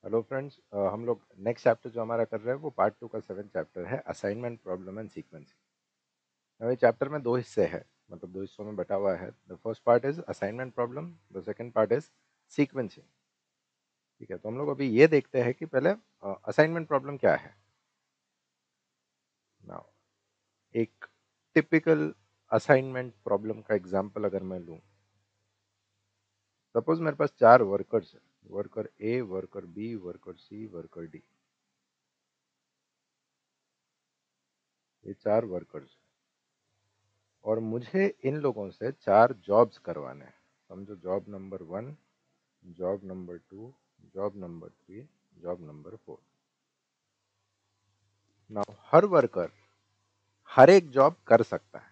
Hello friends, हम लोग next chapter जो हमारा कर रहे हैं वो पार्ट 2 का 7th चैप्टर है असाइनमेंट प्रॉब्लम एंड सीक्वेंसिंग। ये चैप्टर में दो हिस्से हैं, मतलब दो हिस्सों में बटा हुआ है। The first part is assignment problem, the second part is sequencing. ठीक है, तो हम लोग अभी ये देखते हैं कि पहले असाइनमेंट प्रॉब्लम क्या है। नाउ एक टिपिकल असाइनमेंट प्रॉब्लम का एग्जांपल अगर मैं लूँ, सपोज मेरे पास चार वर्कर्स है, वर्कर ए, वर्कर बी, वर्कर सी, वर्कर डी। ये चार वर्कर्स और मुझे इन लोगों से चार जॉब्स करवाने हैं। समझो, job number 1, job number 2, job number 3, job number 4। Now हर वर्कर हर एक जॉब कर सकता है।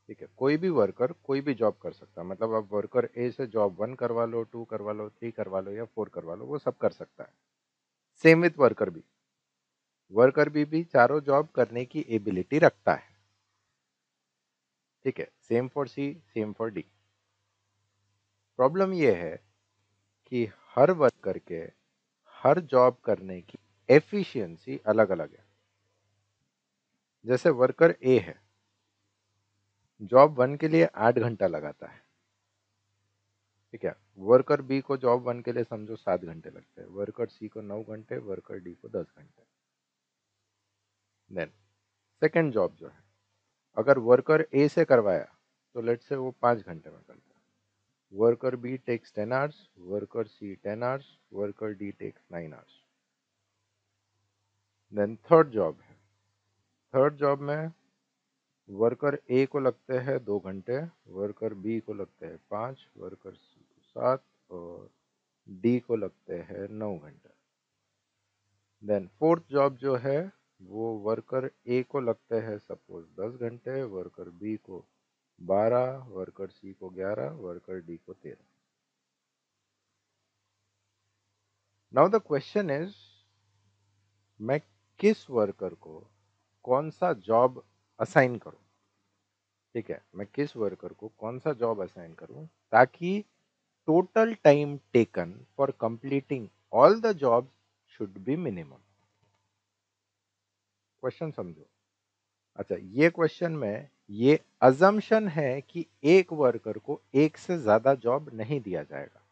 ठीक है, कोई भी वर्कर कोई भी जॉब कर सकता है। मतलब आप वर्कर ए से जॉब 1 करवा लो, 2 करवा लो, 3 करवा लो या 4 करवा लो, वो सब कर सकता है। Same with worker bee. Worker bee भी चारों जॉब करने की एबिलिटी रखता है। ठीक है, same for C, same for D. Problem ये है कि हर वर्कर के हर जॉब करने की एफिशिएंसी अलग अलग है। जैसे वर्कर ए है, जॉब 1 के लिए 8 घंटा लगाता है। ठीक है, वर्कर बी को जॉब 1 के लिए समझो 7 घंटे लगते हैं, वर्कर सी को 9 घंटे, वर्कर डी को 10 घंटे। देन सेकेंड जॉब जो है, अगर वर्कर ए से करवाया तो लेट से वो 5 घंटे में करता है। Worker B takes 10 hours, worker C 10 hours, worker D takes 9 hours. Then third job है, थर्ड जॉब में वर्कर ए को लगते हैं 2 घंटे, वर्कर बी को लगते हैं 5, वर्कर सी को 7 और डी को लगते हैं 9 घंटे। देन फोर्थ जॉब जो है वो वर्कर ए को लगते हैं सपोज 10 घंटे, वर्कर बी को 12, वर्कर सी को 11, वर्कर डी को 13। नाउ द क्वेश्चन इज, मैं किस वर्कर को कौन सा जॉब असाइन करूं। ठीक है, मैं किस वर्कर को कौन सा जॉब असाइन करूं ताकि total time taken for completing all the jobs should be minimum। Question समझो। अच्छा, ये क्वेश्चन में ये अजम्पशन है कि एक वर्कर को एक से ज्यादा जॉब नहीं दिया जाएगा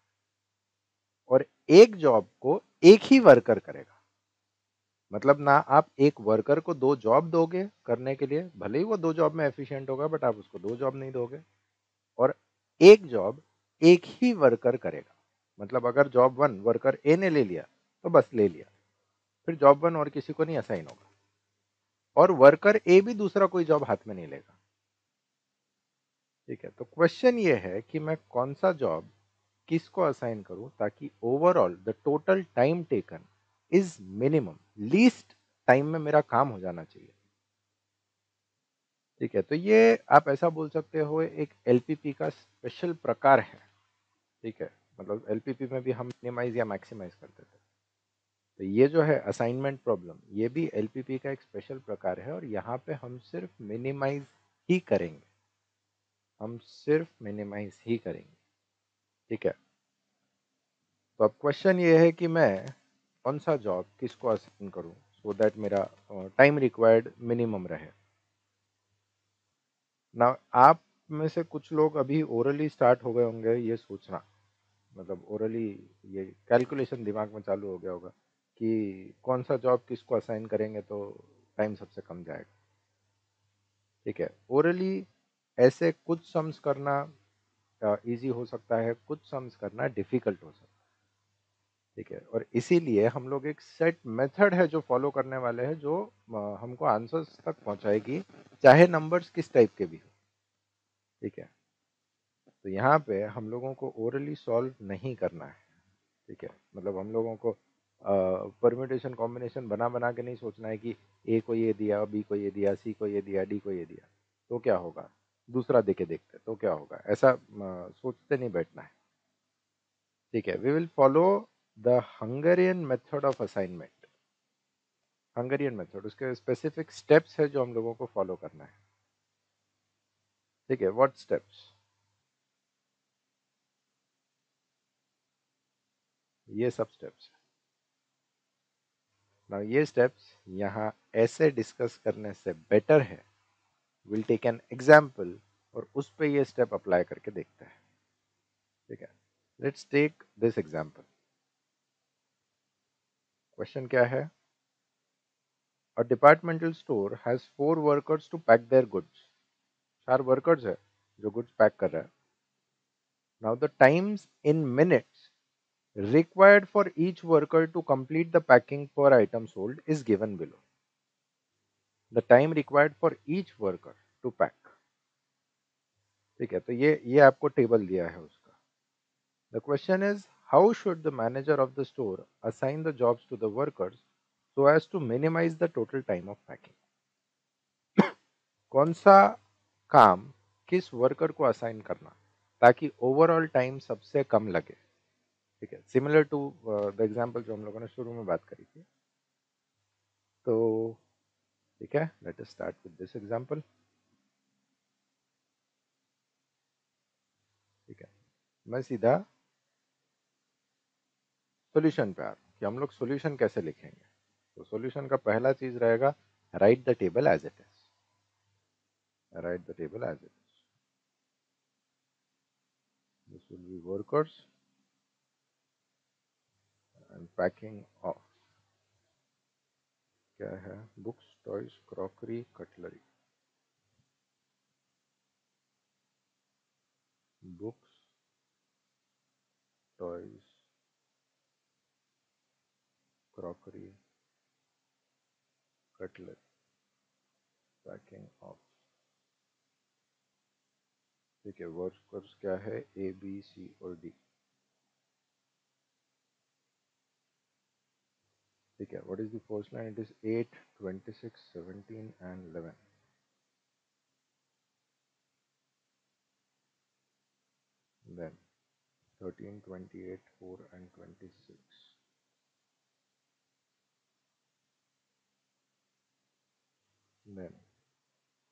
और एक जॉब को एक ही वर्कर करेगा। मतलब ना आप एक वर्कर को दो जॉब दोगे करने के लिए, भले ही वो दो जॉब में एफिशिएंट होगा, बट आप उसको दो जॉब नहीं दोगे। और एक जॉब एक ही वर्कर करेगा। मतलब अगर जॉब 1 वर्कर ए ने ले लिया तो बस ले लिया, फिर जॉब 1 और किसी को नहीं असाइन होगा और वर्कर ए भी दूसरा कोई जॉब हाथ में नहीं लेगा। ठीक है, तो क्वेश्चन ये है कि मैं कौन सा जॉब किसको असाइन करूं ताकि overall the total time taken is minimum, least time में मेरा काम हो जाना चाहिए। ठीक है, तो ये आप ऐसा बोल सकते हो एक एलपीपी का स्पेशल प्रकार है। ठीक है, मतलब एलपीपी में भी हम मिनिमाइज या मैक्सिमाइज करते थे, तो ये जो है असाइनमेंट प्रॉब्लम, ये भी एलपीपी का एक स्पेशल प्रकार है और यहाँ पे हम सिर्फ मिनिमाइज ही करेंगे, हम सिर्फ मिनिमाइज ही करेंगे। ठीक है, तो अब क्वेश्चन ये है कि मैं कौन सा जॉब किसको असाइन करूं सो दैट मेरा टाइम रिक्वायर्ड मिनिमम रहे। ना आप में से कुछ लोग अभी ओरली स्टार्ट हो गए होंगे ये सोचना, मतलब ओरली ये कैलकुलेशन दिमाग में चालू हो गया होगा कि कौन सा जॉब किसको असाइन करेंगे तो टाइम सबसे कम जाएगा। ठीक है, ओरली ऐसे कुछ सम्स करना इजी हो सकता है, कुछ सम्स करना डिफिकल्ट हो सकता है। ठीक है, और इसीलिए हम लोग एक सेट मेथड है जो फॉलो करने वाले हैं, जो हमको आंसर्स तक पहुंचाएगी, चाहे नंबर्स किस टाइप के भी हो। ठीक है, तो यहाँ पे हम लोगों को ओरली सॉल्व नहीं करना है। ठीक है, मतलब हम लोगों को परम्यूटेशन कॉम्बिनेशन बना बना के नहीं सोचना है कि ए को ये दिया, बी को ये दिया, सी को ये दिया, डी को ये दिया तो क्या होगा, दूसरा देके देखते तो क्या होगा, ऐसा सोचते नहीं बैठना है। ठीक है, we will follow the Hungarian method of assignment. Hungarian method, उसके स्पेसिफिक स्टेप्स है जो हम लोगों को फॉलो करना है। ठीक है, व्हाट स्टेप्स, ये सब स्टेप्स है। नाउ ये स्टेप्स यहाँ ऐसे डिस्कस करने से बेटर है विल टेक एन एग्जाम्पल और उस पे ये स्टेप अप्लाई करके देखते हैं. ठीक है, let's take this example. Question क्या है? A departmental store has 4 workers to pack their goods. 4 workers है जो गुड्स पैक कर रहा है. Now the times in minutes required for each worker to complete the packing per item sold is given below. The time required for each worker to pack. ठीक है, तो ये आपको टेबल दिया है उसका. The question is how should the manager of the store assign the jobs to the workers so as to minimize the total time of packing. कौन सा काम किस वर्कर को असाइन करना ताकि ओवरऑल टाइम सबसे कम लगे. ठीक है, सिमिलर टू द एग्जांपल जो हम लोगों ने शुरू में बात करी थी. तो ठीक है, let us start with this example. ठीक है, मैं सीधा सॉल्यूशन पे आ रहा हूँ कि हम लोग सॉल्यूशन कैसे लिखेंगे. तो सॉल्यूशन का पहला चीज रहेगा write the table as it is. Write the table as it is. This will be workers and packing of. क्या है? Books, toys, crockery, cutlery. Books, toys, crockery, cutlery, packing of. ठीक है, वर्कर्स क्या है? ए बी सी और D. ठीक है, what is the first line? It is 8, 26, 17 and 11. Then 13, 28, 4 and 26. Then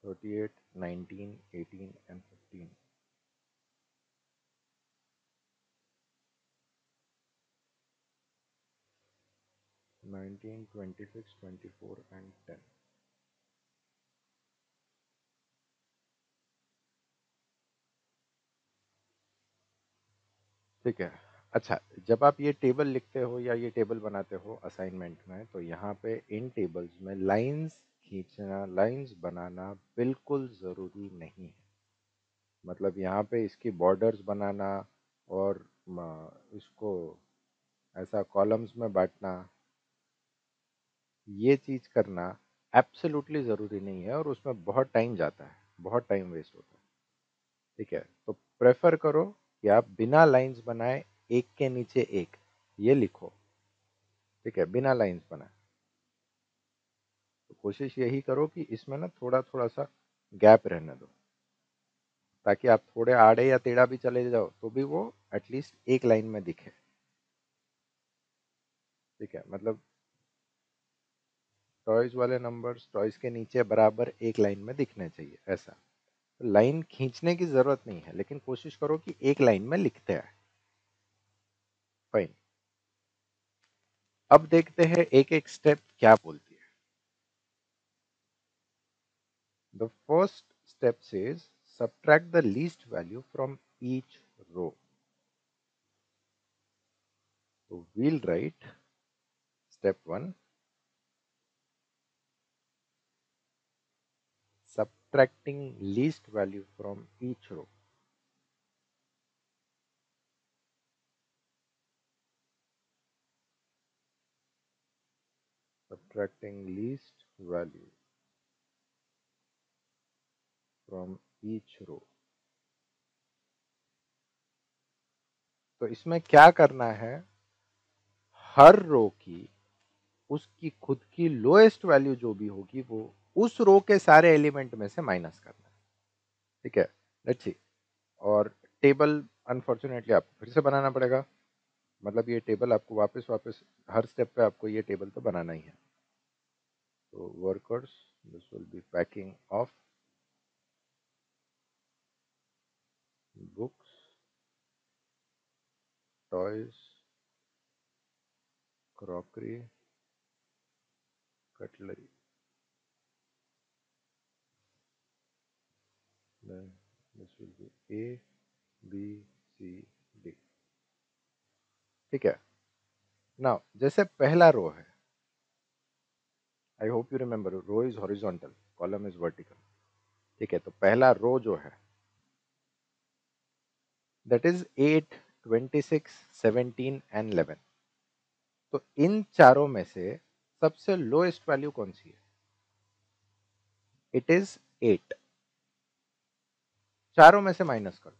38, 19, 18 and 15. Nineteen, 26, 24 and 10. ठीक है. अच्छा, जब आप ये टेबल लिखते हो या ये टेबल बनाते हो असाइनमेंट में तो यहाँ पे इन टेबल्स में लाइंस खींचना, लाइंस बनाना बिल्कुल ज़रूरी नहीं है. मतलब यहाँ पे इसकी बॉर्डर्स बनाना और इसको ऐसा कॉलम्स में बांटना, ये चीज़ करना एब्सोल्युटली ज़रूरी नहीं है और उसमें बहुत टाइम जाता है, बहुत टाइम वेस्ट होता है. ठीक है, तो प्रेफर करो कि आप बिना लाइंस बनाए एक के नीचे एक ये लिखो. ठीक है, बिना लाइंस बनाए. तो कोशिश यही करो कि इसमें ना थोड़ा थोड़ा सा गैप रहने दो ताकि आप थोड़े आड़े या टेढ़ा भी चले जाओ तो भी वो एटलीस्ट एक लाइन में दिखे. ठीक है, मतलब टॉयज वाले नंबर्स टॉयज के नीचे बराबर एक लाइन में दिखने चाहिए. ऐसा लाइन खींचने की जरूरत नहीं है लेकिन कोशिश करो कि एक लाइन में लिखते हैं. फाइन. अब देखते हैं एक एक स्टेप क्या बोलती है. The first step says subtract the least value from each row. So we'll write step 1, subtracting least value from each row. Subtracting least value from each row. तो इसमें क्या करना है? हर रो की उसकी खुद की लोएस्ट वैल्यू जो भी होगी वो उस रो के सारे एलिमेंट में से माइनस करना है. ठीक है, लेट्स सी. और टेबल अनफॉर्चुनेटली आपको फिर से बनाना पड़ेगा. मतलब ये टेबल आपको वापस वापस हर स्टेप पे आपको ये टेबल तो बनाना ही है. तो workers, this will be packing of books, toys, crockery, cutlery, then this will be A, B, C, D. ठीक है. Now जैसे पहला रो है, I hope you remember, row is horizontal, column is vertical. ठीक है, तो पहला रो जो है that is 8, 26, 17 and 11. तो इन चारों में से सबसे लोएस्ट वैल्यू कौन सी है? It is 8. चारों में से माइनस कर दो,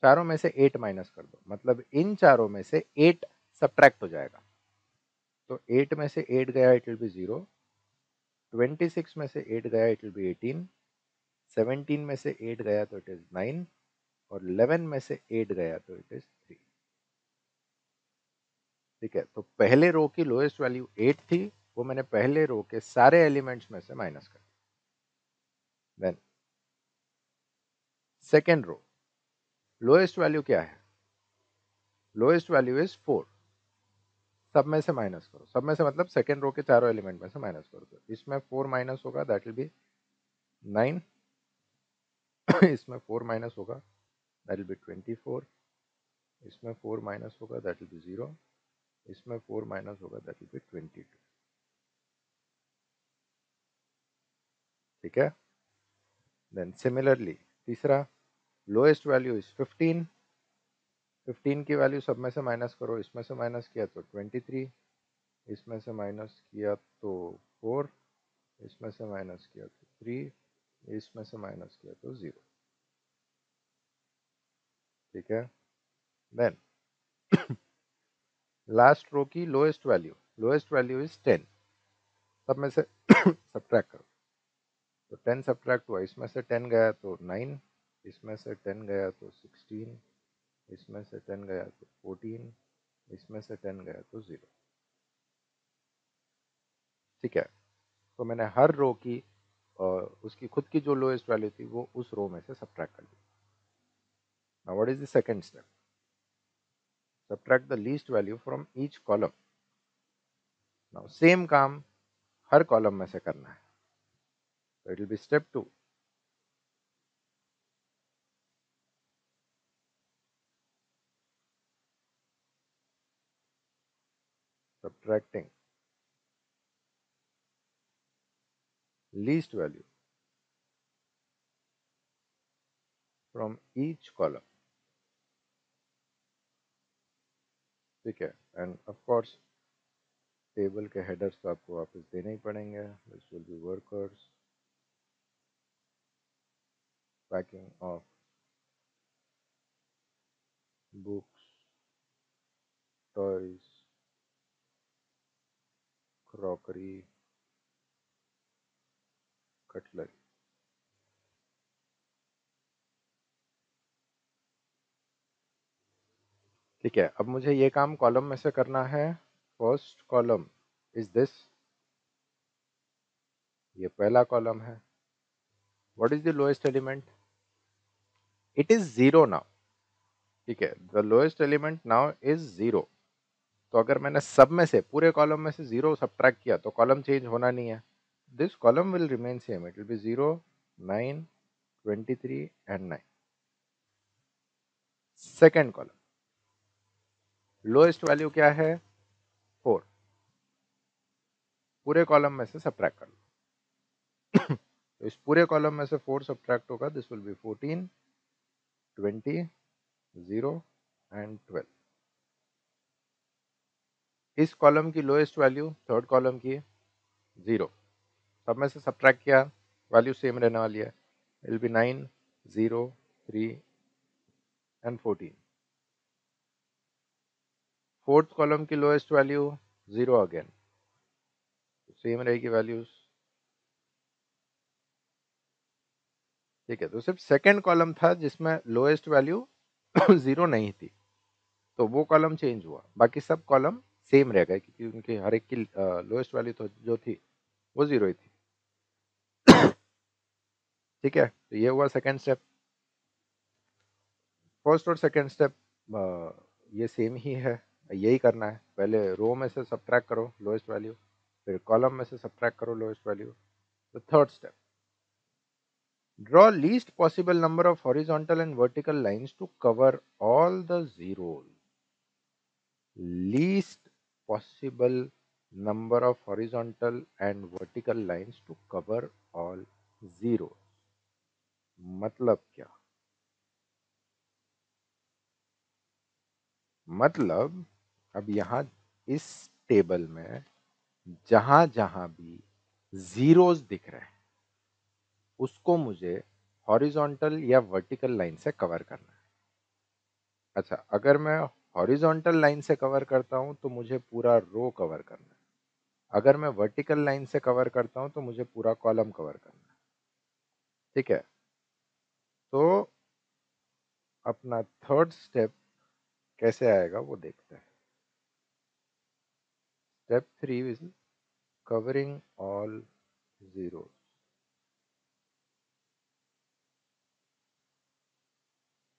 चारों में से 8 माइनस कर दो, मतलब इन चारों में से 8 सब्ट्रैक्ट हो जाएगा. तो 8 में से 8 गया, इट विल बी 0. 26 में से 8 गया, इट विल बी 18. 17 में से 8 गया तो इट इज 9, और 11 में से 8 गया तो इट इज 3. ठीक है, तो पहले रो की लोएस्ट वैल्यू 8 थी, वो मैंने पहले रो के सारे एलिमेंट्स में से माइनस कर दिया. Then second row, lowest value क्या है? Lowest value is 4. सब में से माइनस करो, सब में से मतलब सेकेंड रो के चारों एलिमेंट में से माइनस करो. तो इसमें 4 माइनस होगा, दैट विल बी 9. इसमें 4 माइनस होगा, दैट विल बी 24. इसमें 4 माइनस होगा, दैट विल बी 0. इसमें 4 माइनस होगा, दैट विल बी 22. ठीक है. देन सिमिलरली तीसरा, लोएस्ट वैल्यू इज 15. 15 की वैल्यू सब में से माइनस करो, इसमें से माइनस किया तो 23, इसमें से माइनस किया तो 4, इसमें से माइनस किया तो 3, इसमें से माइनस किया तो 0. ठीक है. देन लास्ट रो की लोएस्ट वैल्यू इज 10. सब में से सब्ट्रैक्ट करो, तो 10 सब्ट्रैक्ट हुआ, इसमें से 10 गया तो 9, इसमें से 10 गया तो 16, इसमें से 10 गया तो 14, इसमें से 10 गया तो 0. ठीक है, तो मैंने हर रो की उसकी खुद की जो लोएस्ट वैल्यू थी वो उस रो में से सब्ट्रैक्ट कर दी. Now what is the second step? Subtract the least value from each column. Now same काम हर कॉलम में से करना है. So it will be step 2. Subtracting least value from each column. ठीक है, एंड ऑफ कोर्स टेबल के headers तो आपको वापस देने ही पड़ेंगे. This will be workers, packing of books, toys, crockery, cutlery. ठीक है, अब मुझे ये काम कॉलम में से करना है. फर्स्ट कॉलम इज दिस, ये पहला कॉलम है. What is the lowest element? It is 0 now. ठीक है, the lowest element now is 0. तो अगर मैंने सब में से, पूरे कॉलम में से 0 सब्ट्रैक्ट किया तो कॉलम चेंज होना नहीं है. This column will remain same, it will be 0, 9, 23 and 9. Second column, lowest value क्या है? 4. पूरे कॉलम में से सब्ट्रैक्ट कर लो. तो इस पूरे कॉलम में से 4 सब्ट्रैक्ट होगा, दिस विल बी 14, 20, 0 एंड 12. इस कॉलम की लोएस्ट वैल्यू, थर्ड कॉलम की, 0. सब में से सब्ट्रैक्ट किया, वैल्यू सेम रहने वाली है. It will B 9, 0, 3 and 14. Fourth column की लोएस्ट वैल्यू 0 अगेन, सेम रहेगी वैल्यूज. ठीक है, तो सिर्फ सेकंड कॉलम था जिसमें लोएस्ट वैल्यू 0 नहीं थी, तो वो कॉलम चेंज हुआ. बाकी सब कॉलम सेम रह गए क्योंकि उनकी हर एक की लोएस्ट वैल्यू तो जो थी वो 0 ही थी. ठीक है, तो ये हुआ सेकंड स्टेप. फर्स्ट और सेकंड स्टेप ये सेम ही है, यही करना है. पहले रो में से सब्ट्रैक्ट करो लोएस्ट वैल्यू, फिर कॉलम में से सब्ट्रैक्ट करो लोएस्ट वैल्यू। तो third step, draw least possible number of horizontal and vertical lines to cover all the zeros. Least possible number of horizontal and vertical lines to cover all zeros. मतलब क्या? मतलब अब यहां इस table में जहां जहां भी जीरोस दिख रहे हैं उसको मुझे हॉरिजॉन्टल या वर्टिकल लाइन से कवर करना है। अच्छा, अगर मैं हॉरिजॉन्टल लाइन से कवर करता हूं तो मुझे पूरा रो कवर करना है। अगर मैं वर्टिकल लाइन से कवर करता हूं तो मुझे पूरा कॉलम कवर करना है। ठीक है, तो अपना थर्ड स्टेप कैसे आएगा वो देखते हैं। Step 3 is covering all zero.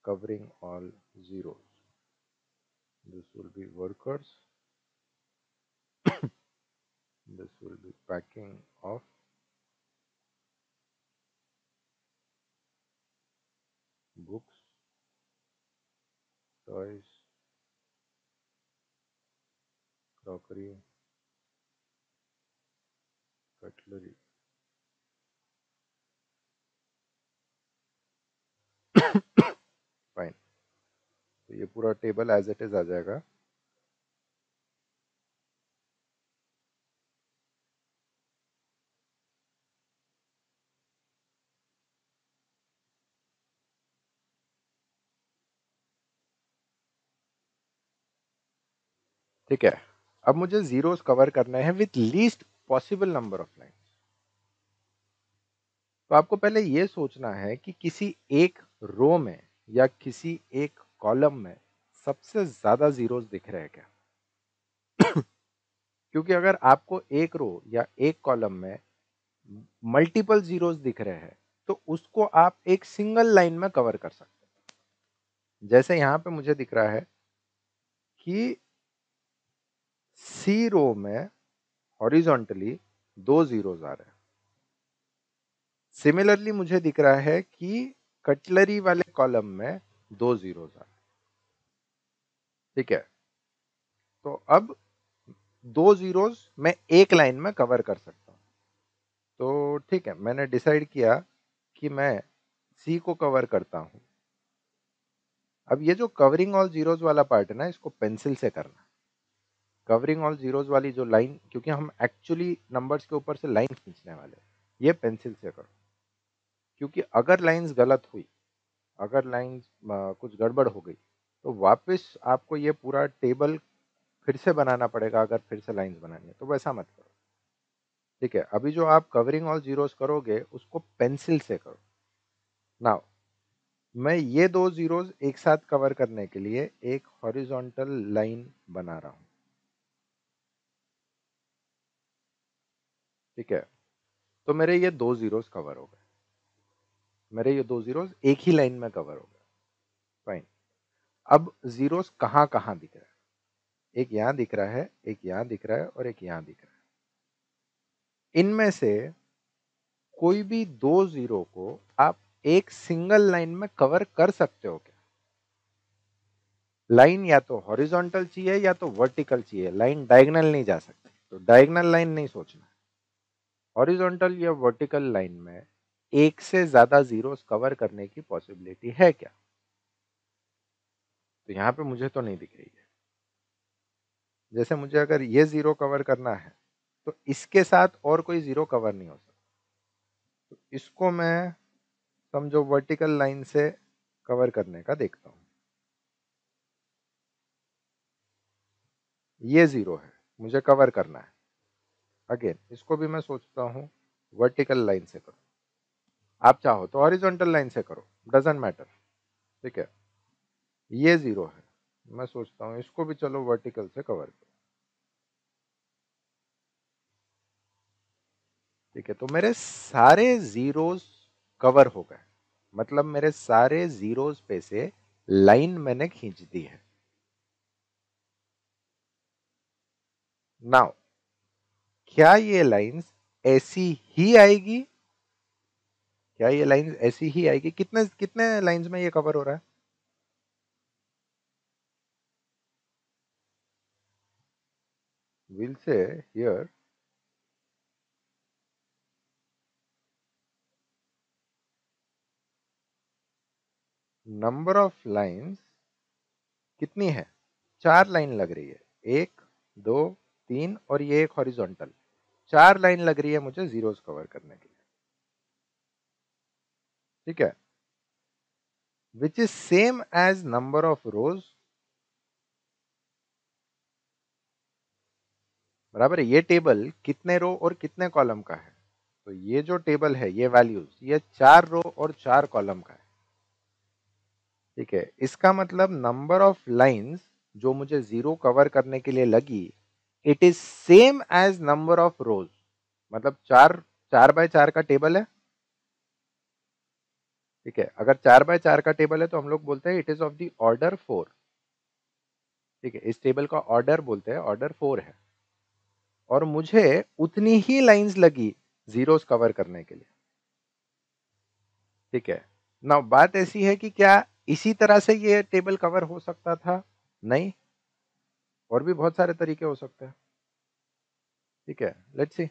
Covering all zeros. This will be workers. This will be packing of books, toys, crockery, cutlery. Fine, तो ये पूरा टेबल एज इट इज आ जाएगा। ठीक है, अब मुझे जीरोस कवर करने हैं with least possible number of line. तो आपको पहले ये सोचना है कि किसी एक रो में या किसी एक कॉलम में सबसे ज्यादा जीरोस दिख रहे हैं क्या? क्योंकि अगर आपको एक रो या एक कॉलम में मल्टीपल जीरोस दिख रहे हैं तो उसको आप एक सिंगल लाइन में कवर कर सकते हैं। जैसे यहां पे मुझे दिख रहा है कि सी रो में हॉरिजॉन्टली 2 जीरोस आ रहे हैं। सिमिलरली मुझे दिख रहा है कि कटलरी वाले कॉलम में 2 जीरोस आ रहे हैं। ठीक है, तो अब 2 जीरोस मैं एक लाइन में कवर कर सकता हूं। तो ठीक है, मैंने डिसाइड किया कि मैं सी को कवर करता हूं। अब ये जो कवरिंग ऑल जीरोस वाला पार्ट है ना, इसको पेंसिल से करना। कवरिंग ऑल जीरोस वाली जो लाइन, क्योंकि हम एक्चुअली नंबर्स के ऊपर से लाइन खींचने वाले हैं, ये पेंसिल से करो। क्योंकि अगर लाइंस गलत हुई, अगर लाइंस कुछ गड़बड़ हो गई तो वापस आपको ये पूरा टेबल फिर से बनाना पड़ेगा। अगर फिर से लाइंस बनानी है तो वैसा मत करो। ठीक है, अभी जो आप कवरिंग ऑल जीरोस करोगे उसको पेंसिल से करो। नाउ मैं ये 2 जीरोस एक साथ कवर करने के लिए एक हॉरिजॉन्टल लाइन बना रहा हूं। ठीक है, तो मेरे ये 2 जीरोस कवर हो गए। मेरे ये 2 जीरोस एक ही लाइन में कवर हो गए। फाइन, अब जीरोस कहां कहां दिख रहा है? एक यहां दिख रहा है, एक यहां दिख रहा है और एक यहां दिख रहा है। इनमें से कोई भी 2 जीरो को आप एक सिंगल लाइन में कवर कर सकते हो क्या? लाइन या तो हॉरिजॉन्टल चाहिए या तो वर्टिकल चाहिए, लाइन डायगोनल नहीं जा सकती। तो डायगोनल लाइन नहीं सोचना। हॉरिजॉन्टल या वर्टिकल लाइन में एक से ज्यादा जीरोस कवर करने की पॉसिबिलिटी है क्या? तो यहां पे मुझे तो नहीं दिख रही है। जैसे मुझे अगर ये जीरो कवर करना है तो इसके साथ और कोई जीरो कवर नहीं हो सकता। तो इसको मैं समझो वर्टिकल लाइन से कवर करने का देखता हूं। ये जीरो है, मुझे कवर करना है। अगेन इसको भी मैं सोचता हूं वर्टिकल लाइन से करो। आप चाहो तो हॉरिजॉन्टल लाइन से करो, डजंट मैटर। ठीक है, ये जीरो है, मैं सोचता हूं इसको भी चलो वर्टिकल से कवर करो। ठीक है, तो मेरे सारे जीरोस कवर हो गए। मतलब मेरे सारे जीरोस पे से लाइन मैंने खींच दी है। नाउ क्या ये लाइंस ऐसी ही आएगी? क्या ये लाइंस ऐसी ही आएगी? कितने कितने लाइंस में ये कवर हो रहा है? Will say here number of lines कितनी है? 4 लाइन लग रही है, 1 2 3 और ये एक हॉरिजॉन्टल। 4 लाइन लग रही है मुझे जीरोस कवर करने के लिए, ठीक है, which is same as number of rows, बराबर है। ये टेबल कितने रो और कितने कॉलम का है? तो ये जो टेबल है, ये वैल्यूज, ये 4 रो और 4 कॉलम का है, ठीक है। इसका मतलब नंबर ऑफ लाइंस जो मुझे जीरो कवर करने के लिए लगी, it is same as number of rows. मतलब 4 4 बाय 4 का टेबल है, ठीक है। अगर 4 बाय 4 का टेबल है तो हम लोग बोलते हैं it is of the order 4, ठीक है। इस टेबल का ऑर्डर बोलते हैं ऑर्डर 4 है, और मुझे उतनी ही लाइंस लगी जीरोस कवर करने के लिए, ठीक है ना। बात ऐसी है कि क्या इसी तरह से ये टेबल कवर हो सकता था? नहीं, और भी बहुत सारे तरीके हो सकते हैं, ठीक है। लेट्स सी,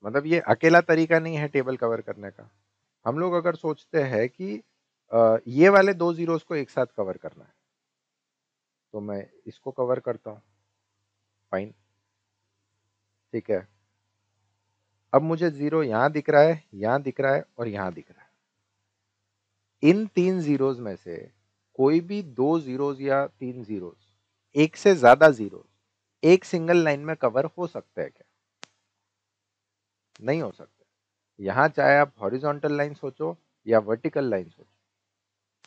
मतलब ये अकेला तरीका नहीं है टेबल कवर करने का। हम लोग अगर सोचते हैं कि ये वाले 2 जीरोस को एक साथ कवर करना है, तो मैं इसको कवर करता हूं, फाइन, ठीक है। अब मुझे जीरो यहां दिख रहा है, यहां दिख रहा है और यहां दिख रहा है। इन 3 जीरोस में से कोई भी 2 जीरोस या 3 जीरोस, एक से ज्यादा जीरोस एक सिंगल लाइन में कवर हो सकते हैं क्या? नहीं हो सकते। यहां चाहे आप हॉरिजॉन्टल लाइन सोचो या वर्टिकल लाइन सोचो,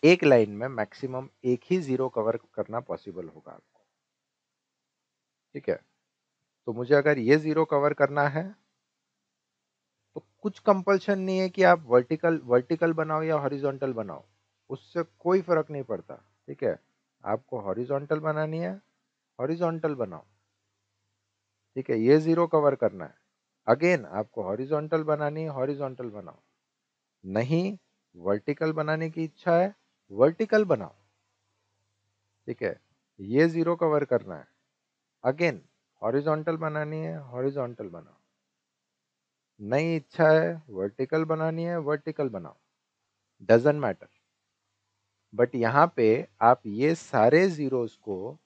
एक लाइन में मैक्सिमम एक ही जीरो कवर करना पॉसिबल होगा आपको, ठीक है। तो मुझे अगर ये जीरो कवर करना है तो कुछ कंपल्शन नहीं है कि आप वर्टिकल वर्टिकल बनाओ या हॉरिजॉन्टल बनाओ, उससे कोई फर्क नहीं पड़ता, ठीक है। आपको हॉरिजॉन्टल बनानी है, हॉरिजॉन्टल बनाओ, ठीक है। ये जीरो कवर करना है, अगेन आपको हॉरिजॉन्टल बनानी है, हॉरिजॉन्टल बनाओ। नहीं, वर्टिकल बनाने की इच्छा है, वर्टिकल बनाओ, ठीक है। ये जीरो कवर करना है, अगेन हॉरिजॉन्टल बनानी है, हॉरिजॉन्टल बनाओ। नई इच्छा है वर्टिकल बनानी है, वर्टिकल बनाओ, डजंट मैटर। बट यहां पे आप ये सारे जीरोस को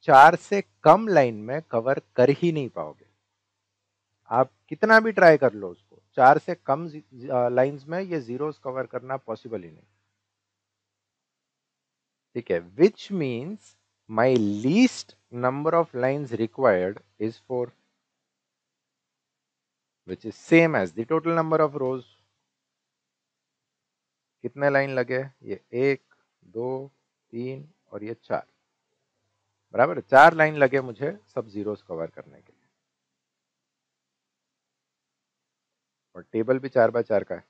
4 से कम लाइन में कवर कर ही नहीं पाओगे। आप कितना भी ट्राई कर लो उसको, 4 से कम लाइंस में ये जीरोस कवर करना पॉसिबल ही नहीं, ठीक है। Which means my least number of lines required is 4, which is same as the total number of rows. कितने लाइन लगे? ये 1 2 3 और ये 4, बराबर 4 लाइन लगे मुझे सब जीरोस कवर करने के लिए, और टेबल भी 4 बाय 4 का है,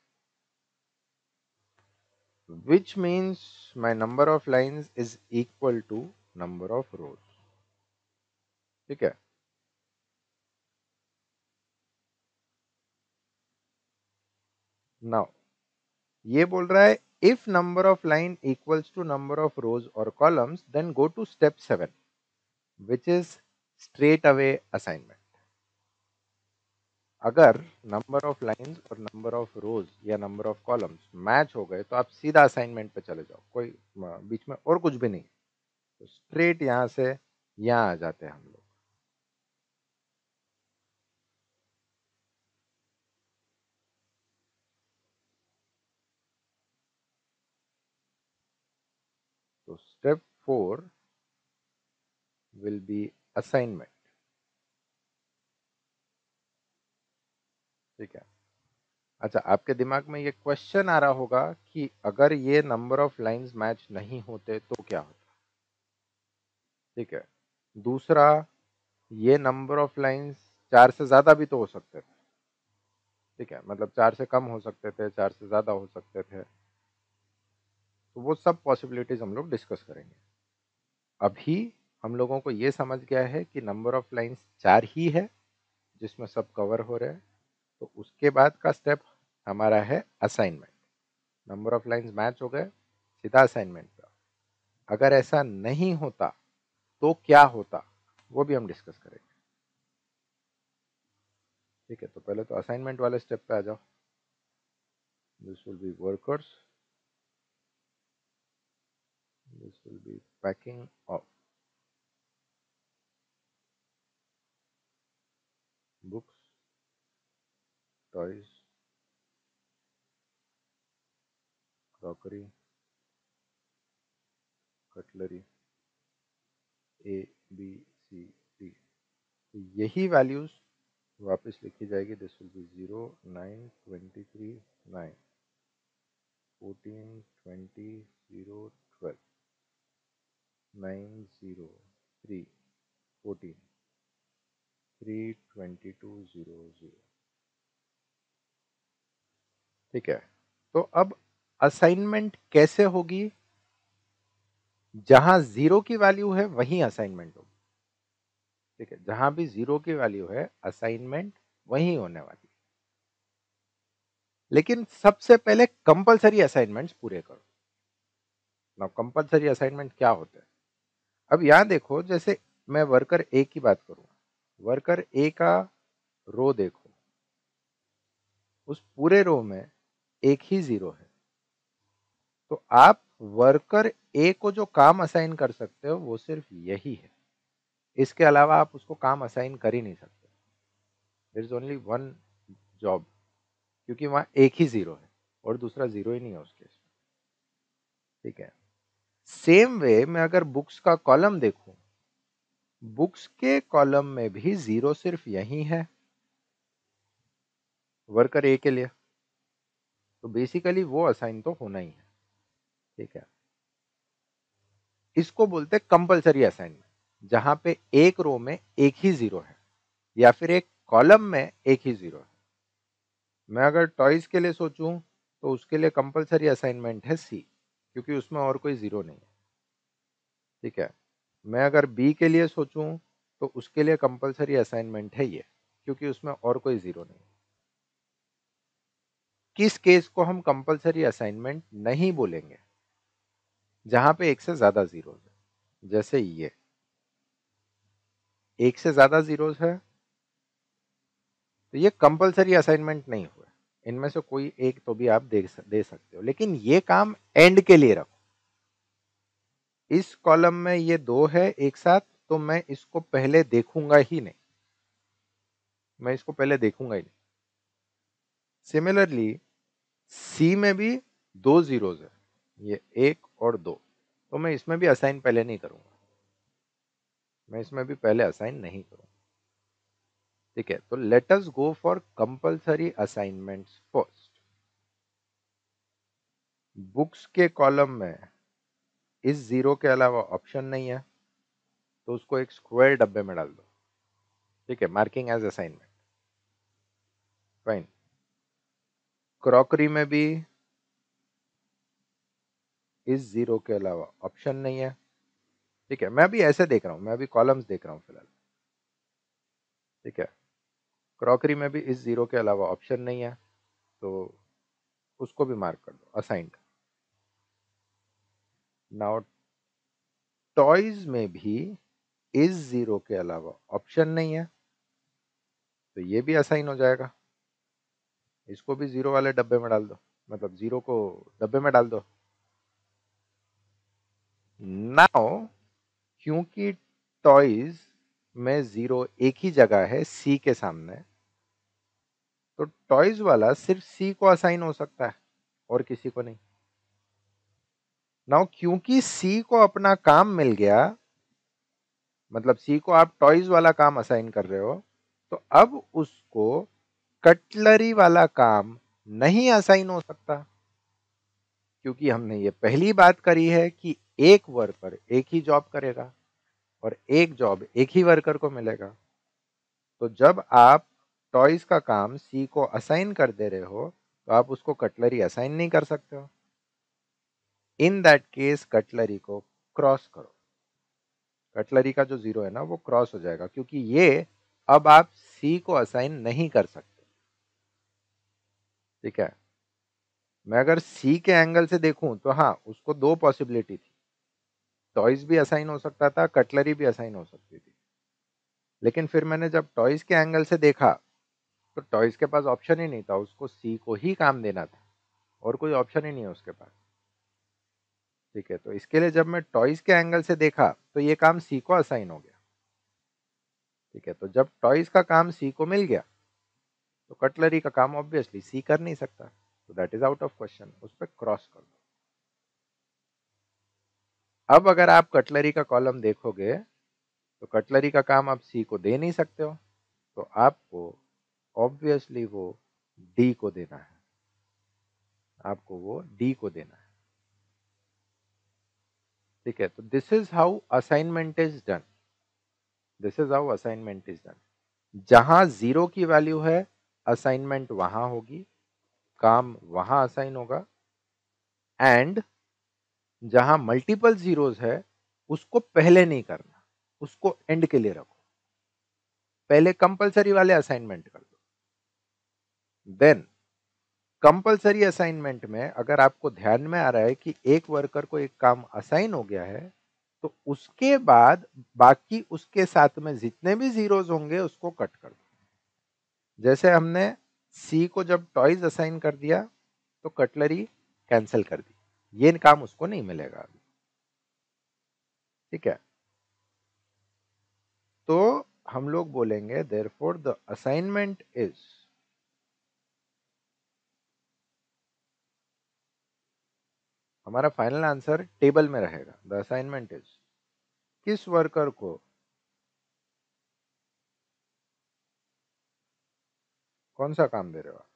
which means my number of lines is equal to number of rows, ठीक है। नाउ ये बोल रहा है if number of line equals to number of rows और columns then go to step 7, which is straight away assignment. अगर number of lines और नंबर ऑफ रोज या नंबर ऑफ कॉलम्स मैच हो गए तो आप सीधा असाइनमेंट पे चले जाओ, कोई बीच में और कुछ भी नहीं, तो स्ट्रेट यहां से यहां आ जाते हैं हम लोग। तो स्टेप 4 विल बी असाइनमेंट, ठीक है। अच्छा, आपके दिमाग में ये क्वेश्चन आ रहा होगा कि अगर ये नंबर ऑफ लाइंस मैच नहीं होते तो क्या होता, ठीक है। दूसरा, ये नंबर ऑफ लाइंस 4 से ज्यादा भी तो हो सकते थे, ठीक है। मतलब 4 से कम हो सकते थे, 4 से ज्यादा हो सकते थे, तो वो सब पॉसिबिलिटीज हम लोग डिस्कस करेंगे। अभी हम लोगों को ये समझ गया है कि नंबर ऑफ लाइंस 4 ही है जिसमें सब कवर हो रहे हैं। तो उसके बाद का स्टेप हमारा है assignment. Number of lines match हो गए, सीधा असाइनमेंट पे। अगर ऐसा नहीं होता तो क्या होता, वो भी हम डिस्कस करेंगे। ठीक है, तो पहले तो असाइनमेंट वाले स्टेप पे आ जाओ। This will be workers, this will be packing of books, toys, crockery, cutlery, A B C D. यही वैल्यूज वापस लिखी जाएगी। This will be 0, 9, 23, 9, 14, 20, 0, 12, 9, 0, 3, 14, 3, 22, 0, 0। ठीक है, तो अब असाइनमेंट कैसे होगी? जहां जीरो की वैल्यू है वहीं असाइनमेंट होगी। ठीक है, जहां भी जीरो की वैल्यू है असाइनमेंट वहीं होने वाली है। लेकिन सबसे पहले कंपलसरी असाइनमेंट्स पूरे करो ना। कंपलसरी असाइनमेंट क्या होते हैं? अब यहां देखो, जैसे मैं वर्कर ए की बात करूं, वर्कर ए का रो देखो, उस पूरे रो में एक ही जीरो है। तो आप वर्कर ए को जो काम असाइन कर सकते हो वो सिर्फ यही है। इसके अलावा आप उसको काम असाइन कर ही नहीं सकते। There is only one job, क्योंकि वहां एक ही जीरो है और दूसरा जीरो ही नहीं है उस केस में। ठीक है, सेम वे में अगर बुक्स का कॉलम देखूं, बुक्स के कॉलम में भी जीरो सिर्फ यही है वर्कर ए के लिए। तो बेसिकली वो असाइन तो होना ही है। ठीक है, इसको बोलते हैं कंपलसरी असाइनमेंट, जहां पे एक रो में एक ही जीरो है या फिर एक कॉलम में एक ही जीरो है। मैं अगर टॉयज के लिए सोचूं तो उसके लिए कंपलसरी असाइनमेंट है सी, क्योंकि उसमें और कोई जीरो नहीं है। ठीक है, मैं अगर बी के लिए सोचूं तो उसके लिए कंपलसरी असाइनमेंट है ये, क्योंकि उसमें और कोई जीरो नहीं है। किस केस को हम कंपलसरी असाइनमेंट नहीं बोलेंगे? जहां पे एक से ज्यादा जीरोस है। जैसे ये एक से ज्यादा जीरोस है तो ये कंपलसरी असाइनमेंट नहीं हुआ। इनमें से कोई एक तो भी आप दे सकते हो, लेकिन ये काम एंड के लिए रखो। इस कॉलम में ये दो है एक साथ, तो मैं इसको पहले देखूंगा ही नहीं, मैं इसको पहले देखूंगा ही नहीं। सिमिलरली सी में भी दो जीरोस है, ये एक और दो, तो मैं इसमें भी असाइन पहले नहीं करूंगा, मैं इसमें भी पहले असाइन नहीं करूंगा। ठीक है, तो let us go for compulsory assignments first. Books के कॉलम में इस जीरो के अलावा ऑप्शन नहीं है, तो उसको एक स्क्वायर डब्बे में डाल दो। ठीक है, marking as assignment. Fine. Crockery में भी इस जीरो के अलावा ऑप्शन नहीं है। ठीक है, मैं अभी ऐसे देख रहा हूं, मैं अभी कॉलम्स देख रहा हूं फिलहाल। ठीक है, क्रॉकरी में भी इस जीरो के अलावा ऑप्शन नहीं है, तो उसको भी मार्क कर दो असाइंड। नाउ टॉयज में भी इस जीरो के अलावा ऑप्शन नहीं है, तो ये भी असाइन हो जाएगा। इसको भी जीरो वाले डब्बे में डाल दो, मतलब जीरो को डब्बे में डाल दो। नाउ क्योंकि टॉयज में जीरो एक ही जगह है सी के सामने, तो टॉयज वाला सिर्फ सी को असाइन हो सकता है और किसी को नहीं। नाउ क्योंकि सी को अपना काम मिल गया, मतलब सी को आप टॉयज वाला काम असाइन कर रहे हो, तो अब उसको कटलरी वाला काम नहीं असाइन हो सकता, क्योंकि हमने ये पहली बात करी है कि एक वर्कर एक ही जॉब करेगा और एक जॉब एक ही वर्कर को मिलेगा। तो जब आप टॉयज का काम सी को असाइन कर दे रहे हो, तो आप उसको कटलरी असाइन नहीं कर सकते हो। इन दैट केस कटलरी को क्रॉस करो। कटलरी का जो जीरो है ना वो क्रॉस हो जाएगा, क्योंकि ये अब आप सी को असाइन नहीं कर सकते। ठीक है, मैं अगर सी के एंगल से देखूं तो हाँ, उसको दो पॉसिबिलिटी थी, टॉयज भी असाइन हो सकता था, कटलरी भी असाइन हो सकती थी। लेकिन फिर मैंने जब टॉयज के एंगल से देखा तो टॉयज के पास ऑप्शन ही नहीं था, उसको सी को ही काम देना था और कोई ऑप्शन ही नहीं है उसके पास। ठीक है, तो इसके लिए जब मैं टॉयज के एंगल से देखा तो ये काम सी को असाइन हो गया। ठीक है, तो जब टॉयज का काम सी को मिल गया तो कटलरी का काम ऑब्वियसली सी कर नहीं सकता, तो that is out of question, उस पर क्रॉस कर दो। अब अगर आप कटलरी का कॉलम देखोगे तो कटलरी का काम आप सी को दे नहीं सकते हो, तो आपको ऑब्वियसली वो डी को देना है, आपको वो डी को देना है। ठीक है, तो this is how assignment is done, this is how assignment is done. जहां जीरो की वैल्यू है असाइनमेंट वहां होगी, काम वहां असाइन होगा, एंड जहां मल्टीपल जीरोस है उसको पहले नहीं करना, उसको एंड के लिए रखो, पहले कंपलसरी वाले असाइनमेंट कर दो। देन कंपलसरी असाइनमेंट में अगर आपको ध्यान में आ रहा है कि एक वर्कर को एक काम असाइन हो गया है, तो उसके बाद बाकी उसके साथ में जितने भी जीरोस होंगे उसको कट कर दो। जैसे हमने सी को जब टॉयज असाइन कर दिया तो कटलरी कैंसिल कर दी, ये काम उसको नहीं मिलेगा अभी। ठीक है, तो हम लोग बोलेंगे देयरफॉर द असाइनमेंट इज, हमारा फाइनल आंसर टेबल में रहेगा, द असाइनमेंट इज किस वर्कर को कौन सा काम दे रहे हो आप,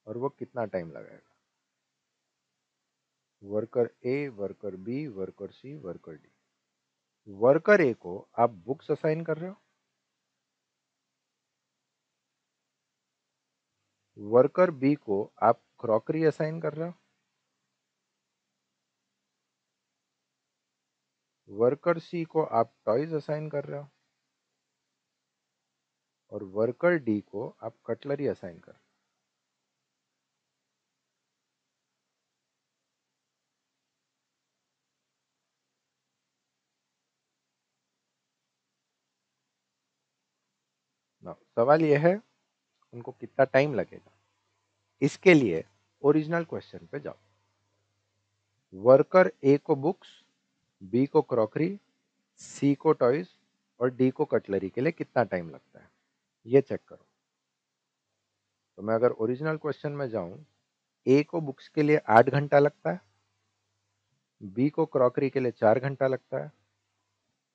और वो कितना टाइम लगाएगा। Worker A, worker bee, worker C, worker D. Worker A को आप बुक्स असाइन कर रहे हो, वर्कर बी को आप क्रॉकरी असाइन कर रहे हो, वर्कर सी को आप टॉयज असाइन कर रहे हो, और वर्कर डी को आप कटलरी असाइन कर रहे हो। Now, सवाल यह है उनको कितना टाइम लगेगा। इसके लिए ओरिजिनल क्वेश्चन पे जाओ, वर्कर ए को बुक्स, बी को क्रॉकरी, सी को टॉयज और डी को कटलरी के लिए कितना टाइम लगता है, ये चेक करो। तो मैं अगर ओरिजिनल क्वेश्चन में जाऊं, ए को बुक्स के लिए 8 घंटा लगता है, बी को क्रॉकरी के लिए 4 घंटा लगता है,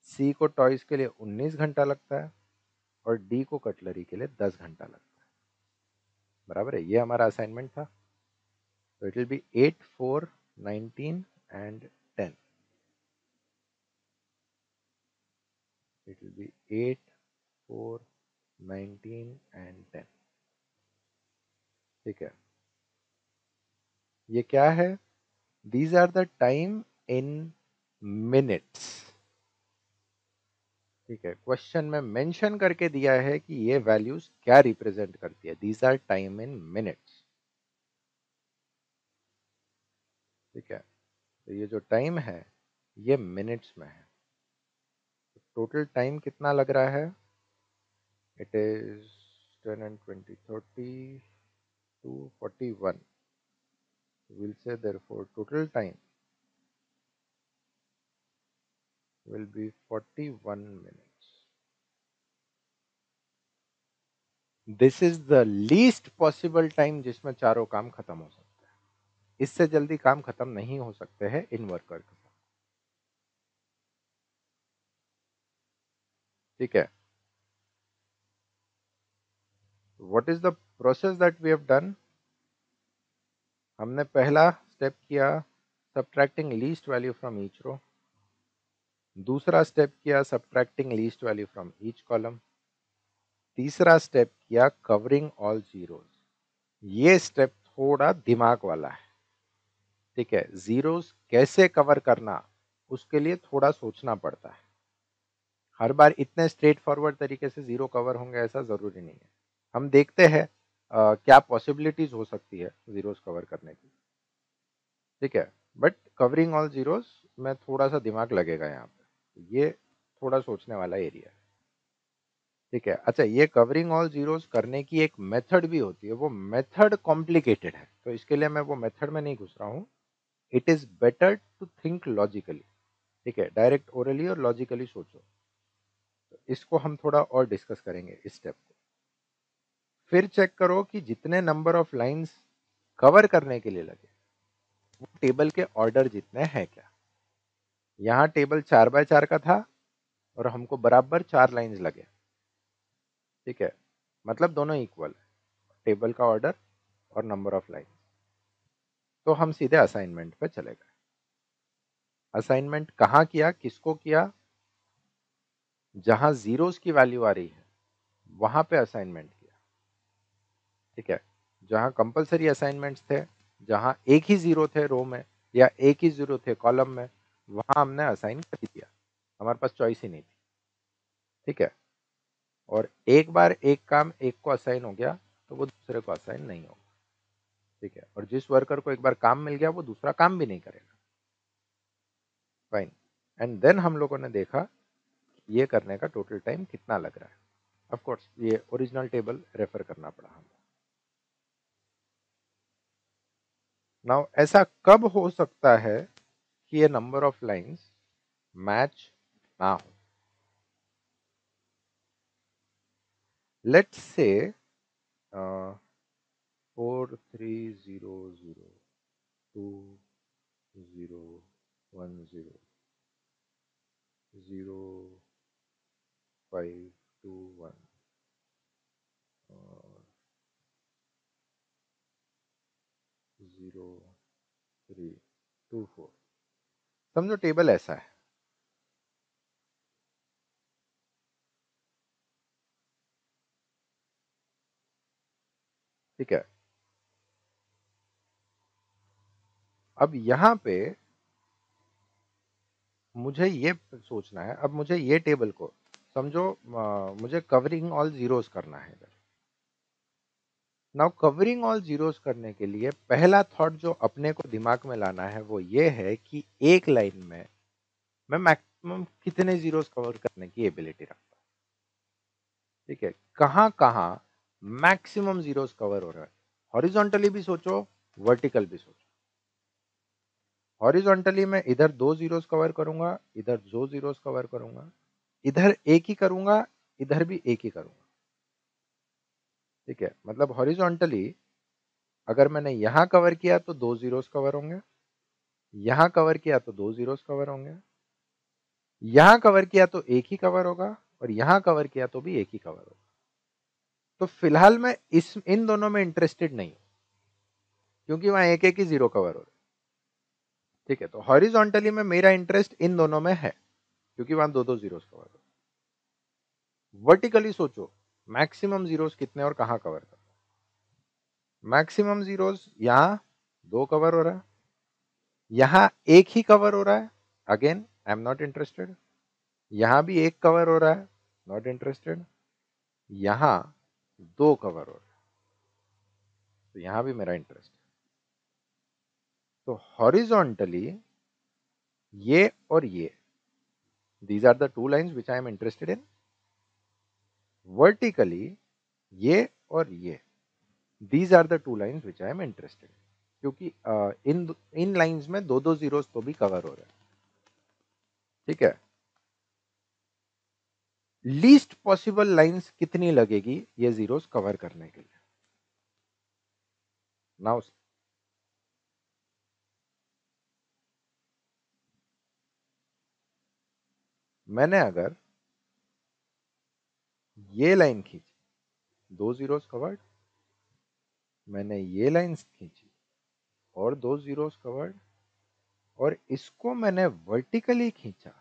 सी को टॉयज के लिए 19 घंटा लगता है, और डी को कटलरी के लिए 10 घंटा लगता है। बराबर है, ये हमारा असाइनमेंट था। तो it will be 8, 4, 19 and 10। It will be 8, 4, 19 and 10। ठीक है, ये क्या है, these are the time in minutes. ठीक है, क्वेश्चन में मेंशन करके दिया है कि ये वैल्यूज क्या रिप्रेजेंट करती है, these are time in minutes. ठीक है, तो ये जो टाइम है ये मिनट्स में है। टोटल टाइम कितना लग रहा है, it is 10 and 20, 30 to 41. We'll say therefore total time will be 41 minutes. This is the least possible time जिसमें चारों काम खत्म हो सकते हैं, इससे जल्दी काम खत्म नहीं हो सकते हैं इन वर्कर के साथ। ठीक है, what is the process that we have done? हमने पहला स्टेप किया subtracting least value from each row, दूसरा स्टेप किया subtracting least value from each column, तीसरा स्टेप किया कवरिंग ऑल जीरोस। ये स्टेप थोड़ा दिमाग वाला है, ठीक है, जीरोस कैसे कवर करना उसके लिए थोड़ा सोचना पड़ता है। हर बार इतने स्ट्रेट फॉरवर्ड तरीके से जीरो कवर होंगे ऐसा जरूरी नहीं है। हम देखते हैं क्या पॉसिबिलिटीज हो सकती है जीरोस कवर करने की। ठीक है, बट कवरिंग ऑल जीरोस में थोड़ा सा दिमाग लगेगा यहाँ पे, ये थोड़ा सोचने वाला एरिया है। ठीक है, अच्छा, ये कवरिंग ऑल जीरोस करने की एक मेथड भी होती है, वो मेथड कॉम्प्लिकेटेड है, तो इसके लिए मैं वो मेथड में नहीं घुस रहा हूँ। It is better to think logically. ठीक है, डायरेक्ट ओरली और लॉजिकली सोचो। तो इसको हम थोड़ा और डिस्कस करेंगे इस स्टेप को। फिर चेक करो कि जितने नंबर ऑफ लाइंस कवर करने के लिए लगे वो टेबल के ऑर्डर जितने हैं क्या। यहाँ टेबल 4x4 का था और हमको बराबर 4 लाइंस लगे। ठीक है, मतलब दोनों इक्वल है, टेबल का ऑर्डर और नंबर ऑफ लाइन। तो हम सीधे असाइनमेंट पे चले गए। असाइनमेंट कहाँ किया, किसको किया? जहां जीरोस की वैल्यू आ रही है वहां पे असाइनमेंट किया। ठीक है, जहां कंपलसरी असाइनमेंट्स थे, जहां एक ही जीरो थे रो में या एक ही जीरो थे कॉलम में, वहां हमने असाइन कर दिया। हमारे पास चॉइस ही नहीं थी। ठीक है, और एक बार एक काम एक को असाइन हो गया तो वो दूसरे को असाइन नहीं होगा। ठीक है, और जिस वर्कर को एक बार काम मिल गया वो दूसरा काम भी नहीं करेगा। फाइन। एंड देन हम लोगों ने देखा ये करने का टोटल टाइम कितना लग रहा है। ऑफ कोर्स ये ओरिजिनल टेबल रेफर करना पड़ा हमें। नाउ ऐसा कब हो सकता है कि ये नंबर ऑफ लाइंस मैच ना हो? Let's say 430020100521 0324। समझो टेबल ऐसा है। ठीक है, अब यहां पे मुझे ये सोचना है, अब मुझे ये टेबल को समझो, मुझे कवरिंग ऑल जीरोस करना है इधर। नाउ कवरिंग ऑल जीरोस करने के लिए पहला थॉट जो अपने को दिमाग में लाना है वो ये है कि एक लाइन में मैं मैक्सिमम कितने जीरोस कवर करने की एबिलिटी रखता हूं। ठीक है, कहां कहां मैक्सिमम जीरोस कवर हो रहा है। हॉरिजॉन्टली भी सोचो, वर्टिकल भी सोचो। हॉरिजॉन्टली मैं इधर 2 जीरोस कवर करूंगा, इधर 2 जीरोस कवर करूंगा, इधर एक ही करूंगा, इधर भी एक ही करूंगा। ठीक है, मतलब हॉरिजॉन्टली अगर मैंने यहां कवर किया तो 2 जीरोस कवर होंगे, यहां कवर किया तो 2 जीरोस कवर होंगे, यहां कवर किया तो एक ही कवर होगा, और यहां कवर किया तो भी एक ही कवर होगा। तो फिलहाल मैं इस इन दोनों में इंटरेस्टेड नहीं हूं, क्योंकि वहां एक एक ही जीरो कवर हो रहा है। ठीक है, तो हॉरिजॉन्टली में मेरा इंटरेस्ट इन दोनों में है, क्योंकि वहां दो दो जीरोस कवर हो। वर्टिकली सोचो, मैक्सिमम जीरोस कितने और कहां कवर कर। मैक्सिमम जीरोस यहां 2 कवर हो रहा है, यहां एक ही कवर हो रहा है, again I am not interested. यहां भी एक कवर हो रहा है, नॉट इंटरेस्टेड। यहां 2 कवर हो रहा है, तो यहां भी मेरा इंटरेस्ट है। तो हॉरिजॉन्टली ये और ये, these are the 2 lines which I am interested in. Vertically ये और ये, these are the 2 lines which I am interested in, क्योंकि इन इन लाइंस में दो दो जीरोस तो भी कवर हो रहे हैं। ठीक है, लीस्ट पॉसिबल लाइंस कितनी लगेगी ये जीरोस कवर करने के लिए? नाउ मैंने अगर ये लाइन खींची, 2 जीरोस कवर्ड, मैंने ये लाइंस खींची और 2 जीरोस कवर्ड, और इसको मैंने वर्टिकली खींचा,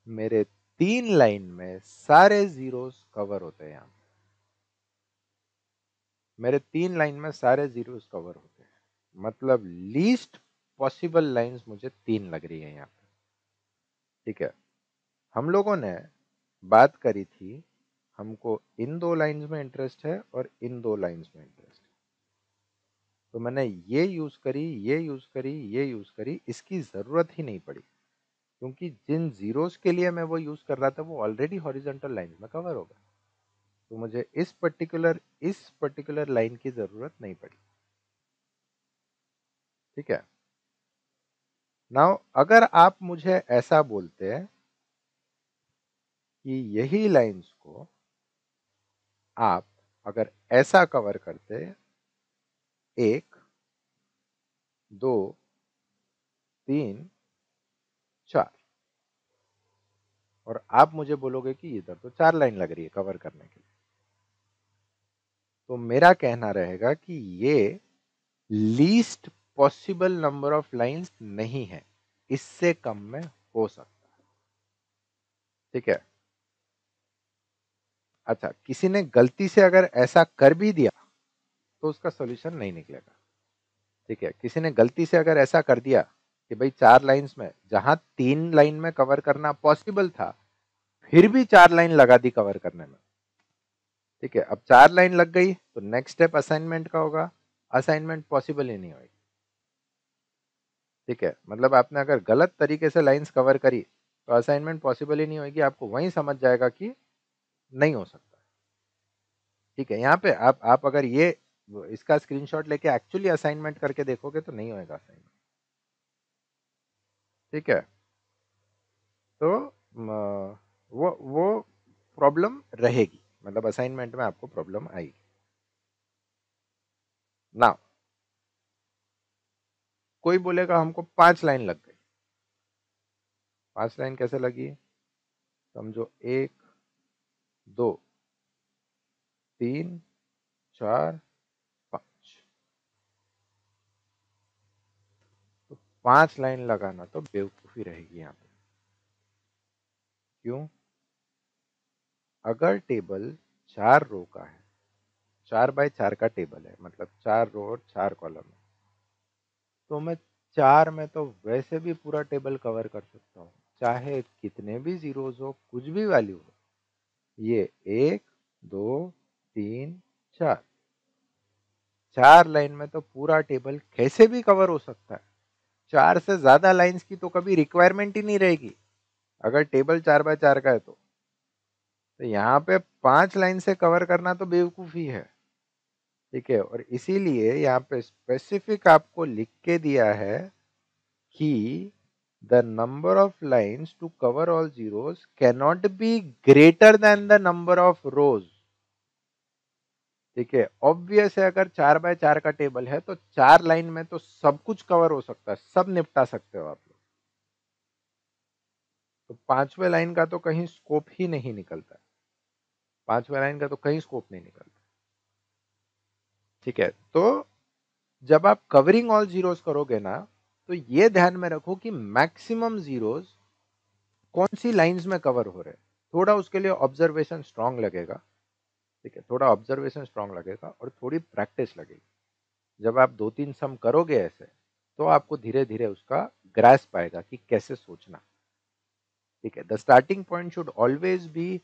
मेरे 3 लाइन में सारे जीरोस कवर होते हैं। यहां मेरे 3 लाइन में सारे जीरोस कवर होते हैं, मतलब लीस्ट पॉसिबल लाइंस मुझे 3 लग रही है यहाँ पे। ठीक है, हम लोगों ने बात करी थी हमको इन 2 लाइंस में इंटरेस्ट है और इन 2 लाइंस में इंटरेस्ट है, तो मैंने ये यूज करी, ये यूज करी, ये यूज करी, इसकी जरूरत ही नहीं पड़ी क्योंकि जिन जीरोस के लिए मैं वो यूज कर रहा था वो ऑलरेडी हॉरिजॉन्टल लाइंस में कवर हो गया, तो मुझे इस पर्टिकुलर लाइन की जरूरत नहीं पड़ी। ठीक है, नाउ अगर आप मुझे ऐसा बोलते हैं कि यही लाइंस को आप अगर ऐसा कवर करते, 1, 2, 3, 4, और आप मुझे बोलोगे कि इधर तो 4 लाइन लग रही है कवर करने के लिए, तो मेरा कहना रहेगा कि ये least possible number of lines नहीं है, इससे कम में हो सकता है। ठीक है, अच्छा, किसी ने गलती से अगर ऐसा कर भी दिया तो उसका सॉल्यूशन नहीं निकलेगा। ठीक है, किसी ने गलती से अगर ऐसा कर दिया कि भाई 4 लाइंस में जहां 3 लाइन में कवर करना पॉसिबल था फिर भी 4 लाइन लगा दी कवर करने में। ठीक है, अब 4 लाइन लग गई तो नेक्स्ट स्टेप असाइनमेंट का होगा, असाइनमेंट पॉसिबल ही नहीं होगी। ठीक है, मतलब आपने अगर गलत तरीके से लाइंस कवर करी तो असाइनमेंट पॉसिबल ही नहीं होगी, आपको वहीं समझ जाएगा कि नहीं हो सकता। ठीक है, यहाँ पे आप अगर ये इसका स्क्रीनशॉट लेके एक्चुअली असाइनमेंट करके देखोगे तो नहीं होएगा असाइनमेंट। ठीक है, तो वो प्रॉब्लम रहेगी, मतलब असाइनमेंट में आपको प्रॉब्लम आएगी ना। कोई बोलेगा हमको 5 लाइन लग गई, 5 लाइन कैसे लगी, समझो 1, 2, 3, 4, 5, तो 5 लाइन लगाना तो बेवकूफी रहेगी यहाँ पे। क्यों? अगर टेबल 4 रो का है, 4x4 का टेबल है, मतलब 4 रो और 4 कॉलम है, तो मैं 4 में तो वैसे भी पूरा टेबल कवर कर सकता हूँ, चाहे कितने भी जीरोस हो, कुछ भी वैल्यू हो। ये 1, 2, 3, 4, 4 लाइन में तो पूरा टेबल कैसे भी कवर हो सकता है। 4 से ज्यादा लाइंस की तो कभी रिक्वायरमेंट ही नहीं रहेगी अगर टेबल 4x4 का है तो यहाँ पे 5 लाइन से कवर करना तो बेवकूफी है। ठीक है, और इसीलिए यहाँ पे स्पेसिफिक आपको लिख के दिया है कि the number of lines to cover all zeros cannot be greater than the number of rows. ठीक है, ऑब्वियस है, अगर 4x4 का टेबल है तो 4 लाइन में तो सब कुछ कवर हो सकता है, सब निपटा सकते हो आप लोग, तो 5वें लाइन का तो कहीं स्कोप ही नहीं निकलता है, 5वें लाइन का तो कहीं स्कोप नहीं निकलता। ठीक है, तो जब आप कवरिंग ऑल जीरोस करोगे ना तो ये ध्यान में रखो कि मैक्सिमम जीरोस कौन सी लाइंस में कवर हो रहे हैं, थोड़ा उसके लिए ऑब्जर्वेशन स्ट्रांग लगेगा। ठीक है, थोड़ा ऑब्जर्वेशन स्ट्रांग लगेगा और थोड़ी प्रैक्टिस लगेगी। जब आप 2-3 सम करोगे ऐसे तो आपको धीरे धीरे उसका ग्रास्प आएगा कि कैसे सोचना। ठीक है, the starting point should always be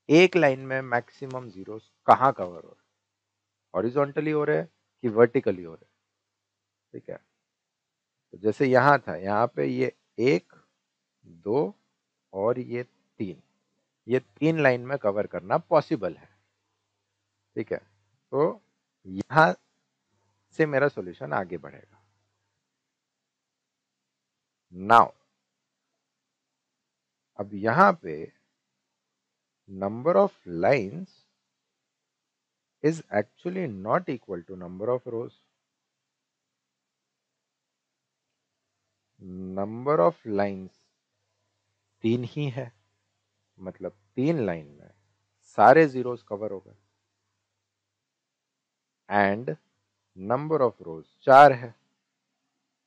एक लाइन में मैक्सिमम जीरोस कहाँ कवर हो रहे, हॉरिजॉन्टली हो रहे कि वर्टिकली हो रहे। ठीक है, तो जैसे यहां था, यहाँ पे ये 1, 2 और ये 3, ये 3 लाइन में कवर करना पॉसिबल है। ठीक है, तो यहां से मेरा सॉल्यूशन आगे बढ़ेगा। नाउ अब यहां पे number of lines is actually not equal to number of rows. Number of lines 3 ही है, मतलब 3 लाइन में सारे जीरोस कवर हो गए, एंड नंबर ऑफ रोज 4 है,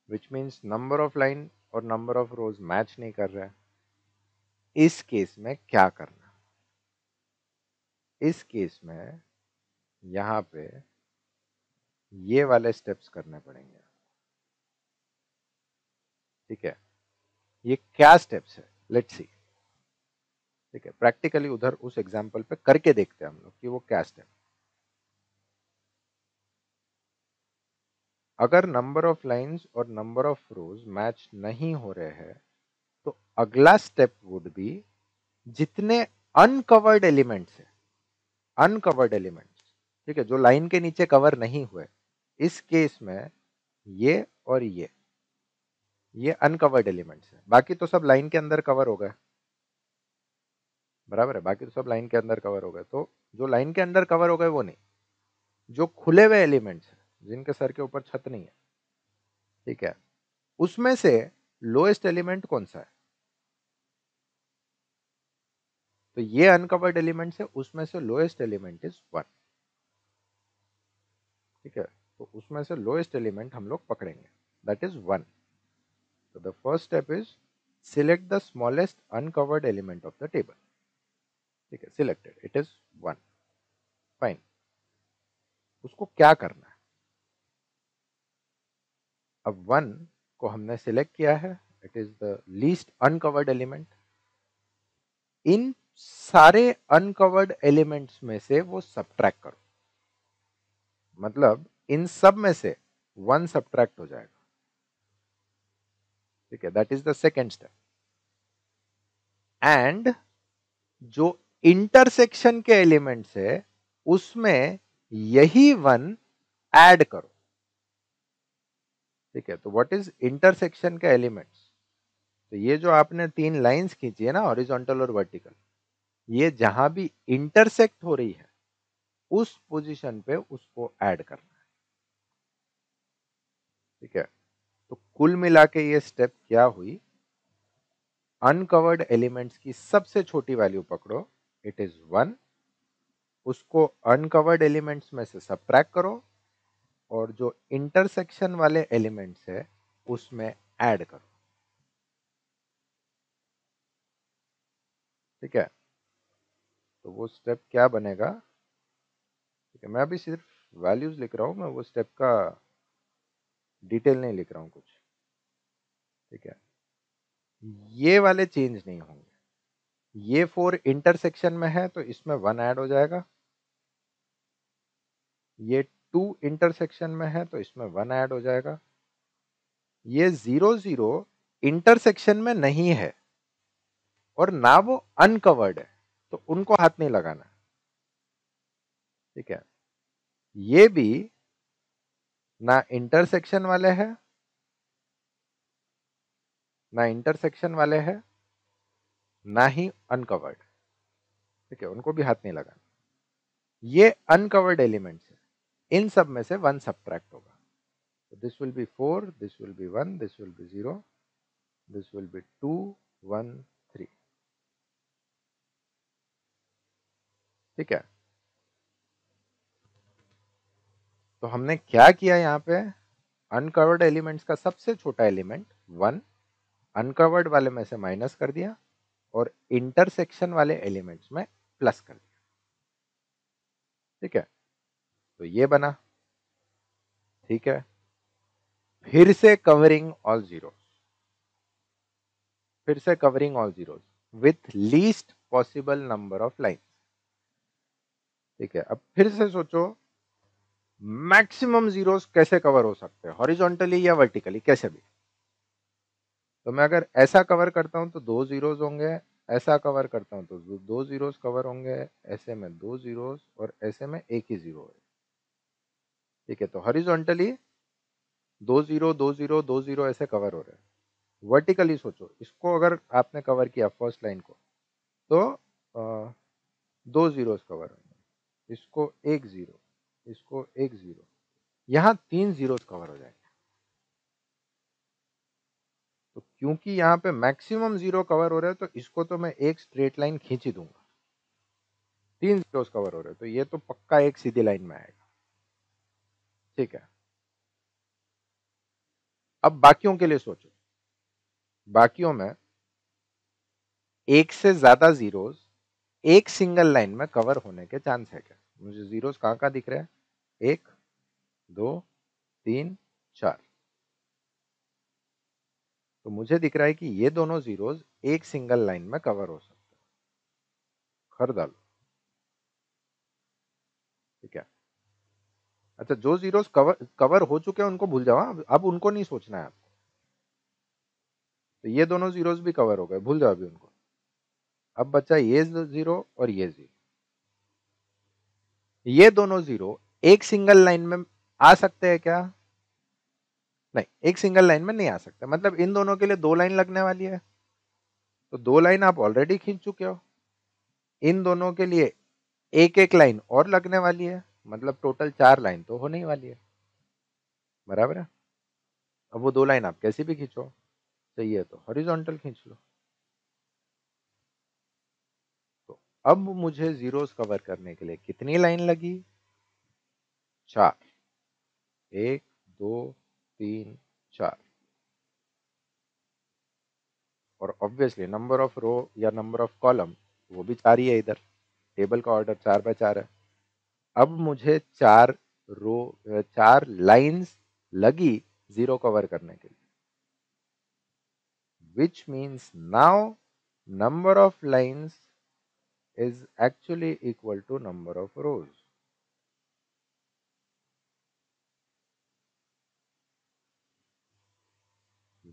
which means number of line और नंबर ऑफ रोज मैच नहीं कर रहा है। इस केस में क्या करना, इस केस में यहां पे ये वाले स्टेप्स करने पड़ेंगे। ठीक है, ये क्या स्टेप्स है, लेट्स सी। ठीक है, प्रैक्टिकली उधर उस एग्जांपल पे करके देखते हैं हम लोग कि वो क्या स्टेप। अगर नंबर ऑफ लाइंस और नंबर ऑफ रोज मैच नहीं हो रहे हैं तो अगला स्टेप वुड बी जितने अनकवर्ड एलिमेंट्स है, अनकवर्ड एलिमेंट्स, ठीक है, जो लाइन के नीचे कवर नहीं हुए, इस केस में ये और ये अनकवर्ड एलिमेंट्स है, बाकी तो सब लाइन के अंदर कवर हो गए। बराबर है, बाकी तो सब लाइन के अंदर कवर हो गए। तो जो लाइन के अंदर कवर हो गए वो नहीं, जो खुले हुए एलिमेंट्स हैं जिनके सर के ऊपर छत नहीं है, ठीक है, उसमें से लोएस्ट एलिमेंट कौन सा है? तो ये अनकवर्ड एलिमेंट्स है, उसमें से लोएस्ट एलिमेंट इज 1। ठीक है, तो उसमें से लोएस्ट एलिमेंट हम लोग पकड़ेंगे, दैट इज 1। तो the first step is select the smallest uncovered element of the table. ठीक है, सिलेक्टेड, इट इज 1। फाइन, उसको क्या करना है? अब 1 को हमने सिलेक्ट किया है, it is the least uncovered element. इन सारे अनकवर्ड एलिमेंट्स में से वो सब्ट्रैक्ट करो, मतलब इन सब में से 1 सब्ट्रैक्ट हो जाएगा। ठीक है, that is the second step. And जो इंटरसेक्शन के एलिमेंट्स है उसमें यही 1 ऐड करो। ठीक है, तो व्हाट इज इंटरसेक्शन के एलिमेंट्स? तो ये जो आपने 3 लाइंस खींची है ना, हॉरिजॉन्टल और वर्टिकल, ये जहां भी इंटरसेक्ट हो रही है उस पोजीशन पे उसको ऐड करना है। ठीक है, तो कुल मिला के ये स्टेप क्या हुई? अनकवर्ड एलिमेंट्स की सबसे छोटी वैल्यू पकड़ो, इट इज 1, उसको अनकवर्ड एलिमेंट्स में से सबट्रैक्ट करो और जो इंटरसेक्शन वाले एलिमेंट्स है उसमें ऐड करो। ठीक है, तो वो स्टेप क्या बनेगा? ठीक है, मैं अभी सिर्फ वैल्यूज लिख रहा हूं, मैं वो स्टेप का डिटेल नहीं लिख रहा हूं कुछ। ठीक है, ये वाले चेंज नहीं होंगे। ये 4 इंटरसेक्शन में है तो इसमें 1 ऐड हो जाएगा। ये 2 इंटरसेक्शन में है तो इसमें 1 ऐड हो जाएगा। ये 0 0 इंटरसेक्शन में नहीं है और ना वो अनकवर्ड है, तो उनको हाथ नहीं लगाना। ठीक है, ये भी ना इंटरसेक्शन वाले हैं, ना इंटरसेक्शन वाले हैं, ना ही अनकवर्ड। ठीक है, उनको भी हाथ नहीं लगाना। ये अनकवर्ड एलिमेंट्स है, इन सब में से 1 सब्ट्रैक्ट होगा। तो this will B 4, this will B 1, this will be 0, this will B 2 1 3। ठीक है, तो हमने क्या किया यहाँ पे? अनकवर्ड एलिमेंट्स का सबसे छोटा एलिमेंट 1 अनकवर्ड वाले में से माइनस कर दिया और इंटरसेक्शन वाले एलिमेंट्स में प्लस कर दिया। ठीक है, तो ये बना। ठीक है, फिर से कवरिंग ऑल जीरो, फिर से covering all zeros with least possible number of line. ठीक है, अब फिर से सोचो मैक्सिमम जीरोस कैसे कवर हो सकते हैं, हॉरिजॉन्टली या वर्टिकली, कैसे भी। तो मैं अगर ऐसा कवर करता हूं तो 2 जीरोस होंगे, ऐसा कवर करता हूं तो 2 जीरोस कवर होंगे, ऐसे में 2 जीरोस और ऐसे में एक ही जीरो है। ठीक है, तो हॉरिजॉन्टली 2 जीरो 2 जीरो 2 जीरो ऐसे कवर हो रहे हैं। वर्टिकली सोचो, इसको अगर आपने कवर किया फर्स्ट लाइन को तो 2 जीरोस कवर होंगे, इसको एक जीरो, इसको एक जीरो, यहां 3 जीरोस कवर हो जाएंगे। तो क्योंकि यहाँ पे मैक्सिमम जीरो कवर हो रहे हैं तो इसको तो मैं एक स्ट्रेट लाइन खींच ही दूंगा। 3 जीरोस कवर हो रहे हैं तो ये तो पक्का एक सीधी लाइन में आएगा। ठीक है, अब बाकियों के लिए सोचो, बाकियों में एक से ज्यादा जीरोस एक सिंगल लाइन में कवर होने के चांस है क्या? मुझे जीरोस कहां कहां दिख रहे हैं? एक, 2 3 4। तो मुझे दिख रहा है कि ये दोनों जीरोस एक सिंगल लाइन में कवर हो सकते हैं। खर डालो। ठीक है। अच्छा, जो जीरोस कवर कवर हो चुके हैं उनको भूल जाओ, अब उनको नहीं सोचना है आपको। तो ये दोनों जीरोस भी कवर हो गए, भूल जाओ अभी उनको। अब बचा ये जीरो और ये जीरो। ये दोनों जीरो एक सिंगल लाइन में आ सकते हैं क्या? नहीं, एक सिंगल लाइन में नहीं आ सकते। मतलब इन दोनों के लिए दो लाइन लगने वाली है, तो दो लाइन आप ऑलरेडी खींच चुके हो। इन दोनों के लिए एक एक लाइन और लगने वाली है, मतलब टोटल 4 लाइन तो होने ही वाली है। बराबर है। अब वो दो लाइन आप कैसे भी खींचो, चाहिए तो हॉरिजॉन्टल खींच लो। तो अब मुझे जीरोस कवर करने के लिए कितनी लाइन लगी? 4। 1 2 3 4। और ऑब्वियसली नंबर ऑफ रो या नंबर ऑफ कॉलम वो भी 4 ही है। इधर टेबल का ऑर्डर 4 बाय 4 है। अब मुझे 4 लाइंस लगी जीरो कवर करने के लिए, which means now number of lines is actually equal to number of rows,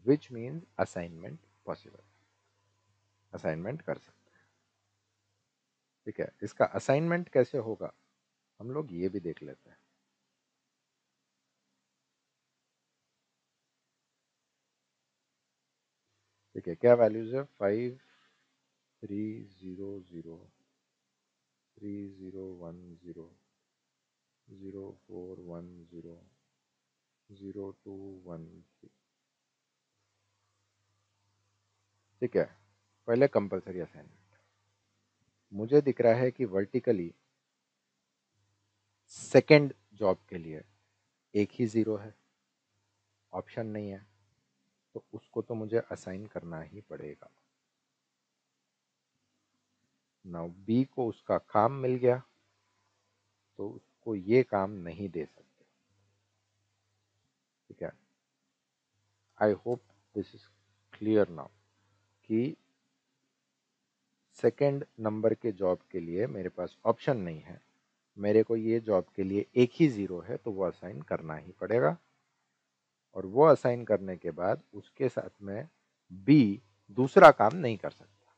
which means assignment possible। Assignment कर सकते हैं। ठीक है, इसका असाइनमेंट कैसे होगा हम लोग ये भी देख लेते हैं। ठीक है, क्या वैल्यूज है? 5 3 0 0 3 0 1 0 0 4 1 0 0 2 1 3। ठीक है, पहले कंपलसरी असाइनमेंट। मुझे दिख रहा है कि वर्टिकली सेकेंड जॉब के लिए एक ही जीरो है, ऑप्शन नहीं है, तो उसको तो मुझे असाइन करना ही पड़ेगा। नाउ बी को उसका काम मिल गया, तो उसको ये काम नहीं दे सकते। ठीक है, I hope this is clear now कि सेकेंड नंबर के जॉब के लिए मेरे पास ऑप्शन नहीं है। मेरे को ये जॉब के लिए एक ही जीरो है, तो वो असाइन करना ही पड़ेगा। और वो असाइन करने के बाद उसके साथ में बी दूसरा काम नहीं कर सकता,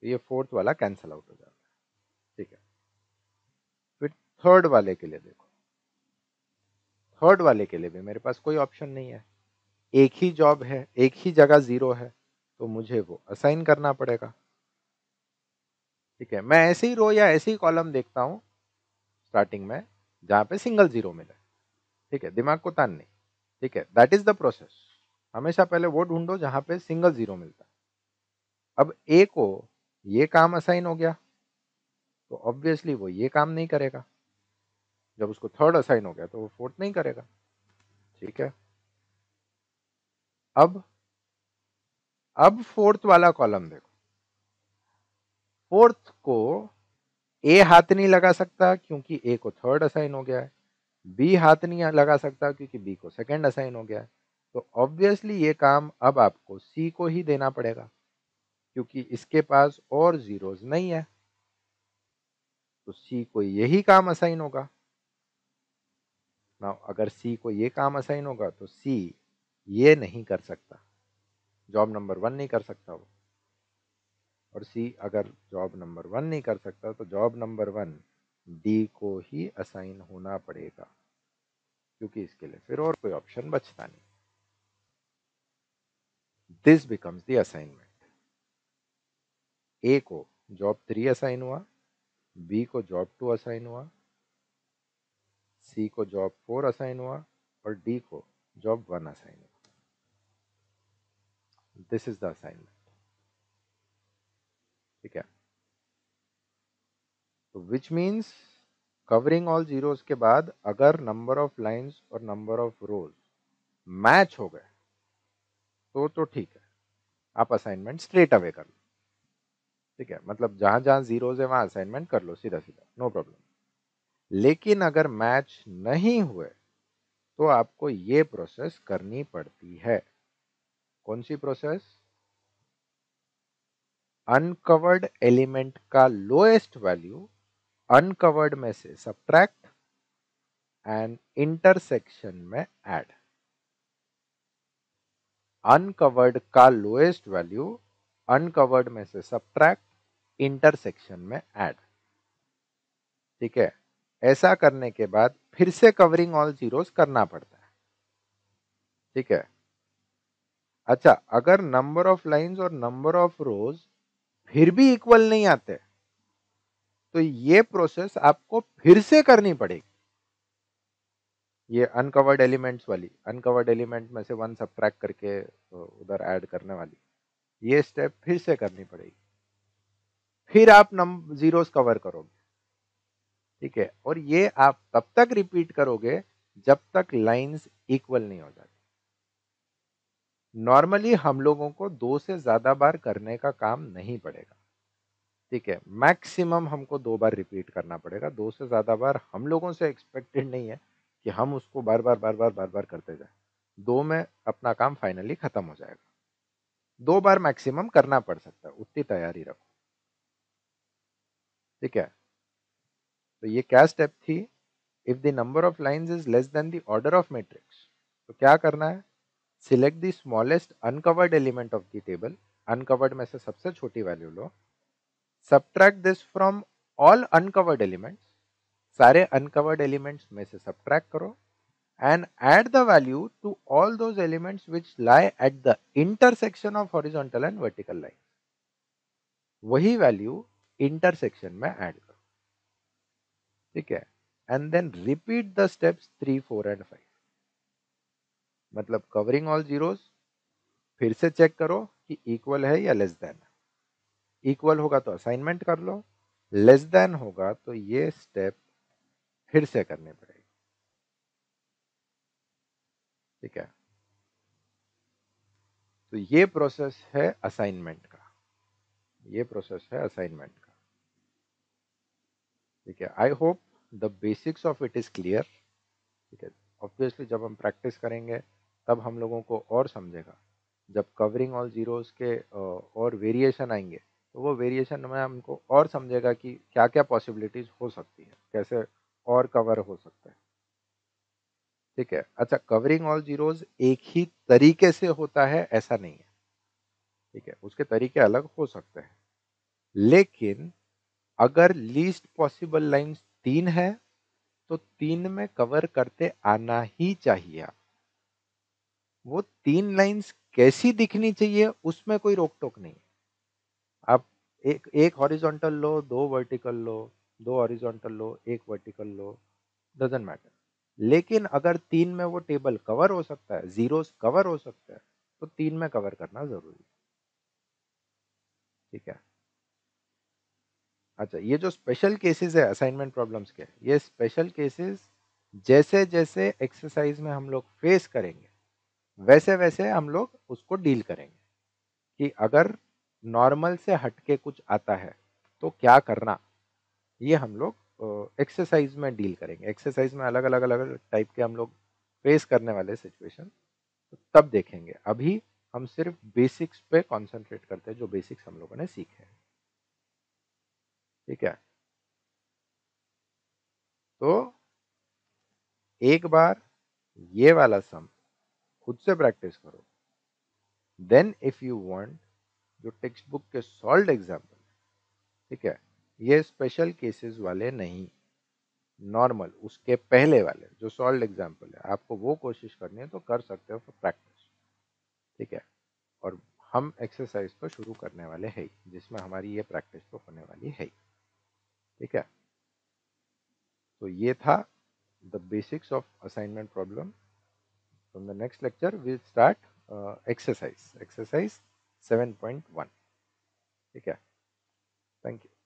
तो ये फोर्थ वाला कैंसल आउट हो जाता है। ठीक है, फिर थर्ड वाले के लिए देखो। थर्ड वाले के लिए भी मेरे पास कोई ऑप्शन नहीं है, एक ही जॉब है, एक ही जगह जीरो है, तो मुझे वो असाइन करना पड़ेगा। ठीक है, मैं ऐसे ही रो या ऐसे ही कॉलम देखता हूं स्टार्टिंग में जहां पे सिंगल जीरो मिले। ठीक है, दिमाग को तान नहीं। ठीक है, दैट इज द प्रोसेस। हमेशा पहले वो ढूंढो जहां पे सिंगल जीरो मिलता है। अब ए को ये काम असाइन हो गया, तो ऑब्वियसली वो ये काम नहीं करेगा। जब उसको थर्ड असाइन हो गया तो वो फोर्थ नहीं करेगा। ठीक है, अब फोर्थ वाला कॉलम देखो। फोर्थ को ए हाथ नहीं लगा सकता क्योंकि ए को थर्ड असाइन हो गया है। बी हाथ नहीं लगा सकता क्योंकि बी को सेकंड असाइन हो गया है। तो ऑब्वियसली ये काम अब आपको सी को ही देना पड़ेगा, क्योंकि इसके पास और जीरोस नहीं है, तो सी को यही काम असाइन होगा ना। अगर सी को ये काम असाइन होगा तो सी ये नहीं कर सकता, जॉब नंबर 1 नहीं कर सकता वो। और सी अगर जॉब नंबर 1 नहीं कर सकता तो जॉब नंबर 1 डी को ही असाइन होना पड़ेगा, क्योंकि इसके लिए फिर और कोई ऑप्शन बचता नहीं। This becomes the assignment. A को जॉब 3 असाइन हुआ, बी को जॉब 2 असाइन हुआ, सी को जॉब 4 असाइन हुआ और डी को जॉब 1 असाइन हुआ। This is the assignment. ठीक है, तो which means covering all zeros के बाद अगर नंबर ऑफ लाइंस और नंबर ऑफ रोज मैच हो गए तो ठीक है, आप असाइनमेंट स्ट्रेट अवे कर लो। ठीक है, मतलब जहां जहां जीरोस है वहां असाइनमेंट कर लो सीधा सीधा, नो प्रॉब्लम। लेकिन अगर मैच नहीं हुए तो आपको ये प्रोसेस करनी पड़ती है। कौन सी प्रोसेस? अनकवर्ड एलिमेंट का लोएस्ट वैल्यू अनकवर्ड में से सब्ट्रैक्ट एंड इंटरसेक्शन में ऐड। अनकवर्ड का लोएस्ट वैल्यू अनकवर्ड में से सब्ट्रैक्ट इंटरसेक्शन में ऐड। ठीक है, ऐसा करने के बाद फिर से कवरिंग ऑल जीरोस करना पड़ता है। ठीक है, अच्छा, अगर नंबर ऑफ लाइंस और नंबर ऑफ रोज फिर भी इक्वल नहीं आते तो ये प्रोसेस आपको फिर से करनी पड़ेगी। ये अनकवर्ड एलिमेंट्स वाली, अनकवर्ड एलिमेंट में से वन सब्ट्रैक्ट करके उधर ऐड करने वाली, ये स्टेप फिर से करनी पड़ेगी। फिर आप जीरोस कवर करोगे। ठीक है, और ये आप तब तक रिपीट करोगे जब तक लाइंस इक्वल नहीं हो जाती। नॉर्मली हम लोगों को 2 से ज्यादा बार करने का काम नहीं पड़ेगा। ठीक है, मैक्सिमम हमको 2 बार रिपीट करना पड़ेगा। 2 से ज्यादा बार हम लोगों से एक्सपेक्टेड नहीं है कि हम उसको बार बार बार बार बार बार करते जाए। 2 में अपना काम फाइनली खत्म हो जाएगा। 2 बार मैक्सिमम करना पड़ सकता है, उतनी तैयारी रखो। ठीक है, तो ये क्या स्टेप थी? If the number of lines is less than the order of matrix, तो क्या करना है? Select the smallest uncovered element of the table. Uncovered में से सबसे छोटी value low. Subtract this from all uncovered elements. सारे अनकवर्ड एलिमेंट्स में से सब्ट्रैक्ट करो and add the value to all those elements which lie at the intersection of horizontal and vertical lines. वही value intersection में add करो। ठीक है, and then repeat the steps 3, 4 and 5। मतलब कवरिंग ऑल जीरोस, फिर से check करो कि इक्वल है या लेस देन। इक्वल होगा तो असाइनमेंट कर लो, लेस देन होगा तो ये स्टेप फिर से करने पड़ेगी। ठीक है, तो ये प्रोसेस है असाइनमेंट का। ये प्रोसेस है असाइनमेंट का। ठीक है, I hope the basics of it is clear. ठीक है, ऑब्वियसली जब हम प्रैक्टिस करेंगे तब हम लोगों को और समझेगा। जब कवरिंग ऑल जीरोस के और वेरिएशन आएंगे तो वो वेरिएशन में हमको और समझेगा कि क्या क्या पॉसिबिलिटीज हो सकती है, कैसे और कवर हो सकता है। ठीक है, अच्छा, कवरिंग ऑल जीरोस एक ही तरीके से होता है ऐसा नहीं है। ठीक है, उसके तरीके अलग हो सकते हैं, लेकिन अगर लीस्ट पॉसिबल लाइंस 3 है तो 3 में कवर करते आना ही चाहिए। वो 3 लाइंस कैसी दिखनी चाहिए उसमें कोई रोक टोक नहीं। आप एक एक horizontal low, 2 vertical low, 2 horizontal low, 1 vertical low, doesn't matter. लेकिन अगर 3 में वो टेबल कवर हो सकता है, जीरोस कवर हो सकता है, तो 3 में कवर करना जरूरी है। ठीक है, अच्छा, ये जो स्पेशल केसेस है असाइनमेंट प्रॉब्लम्स के, ये स्पेशल केसेस जैसे जैसे एक्सरसाइज में हम लोग फेस करेंगे वैसे वैसे हम लोग उसको डील करेंगे कि अगर नॉर्मल से हटके कुछ आता है तो क्या करना। ये हम लोग एक्सरसाइज में डील करेंगे। एक्सरसाइज में अलग अलग अलग अलग टाइप के हम लोग फेस करने वाले सिचुएशन तो तब देखेंगे। अभी हम सिर्फ बेसिक्स पे कंसंट्रेट करते हैं, जो बेसिक्स हम लोगों ने सीखे हैं। ठीक है, तो एक बार ये वाला सम खुद से प्रैक्टिस करो, देन इफ यू वांट जो टेक्स्ट बुक के सॉल्व एग्जाम्पल, ठीक है, ये स्पेशल केसेस वाले नहीं, नॉर्मल उसके पहले वाले जो सॉल्व एग्जाम्पल है, आपको वो कोशिश करनी है तो कर सकते हो फॉर प्रैक्टिस। ठीक है, और हम एक्सरसाइज तो शुरू करने वाले हैं जिसमें हमारी ये प्रैक्टिस तो होने वाली है। ठीक है, तो ये था the basics of assignment problem. From the next lecture will start exercise 7.1। ठीक है, थैंक यू।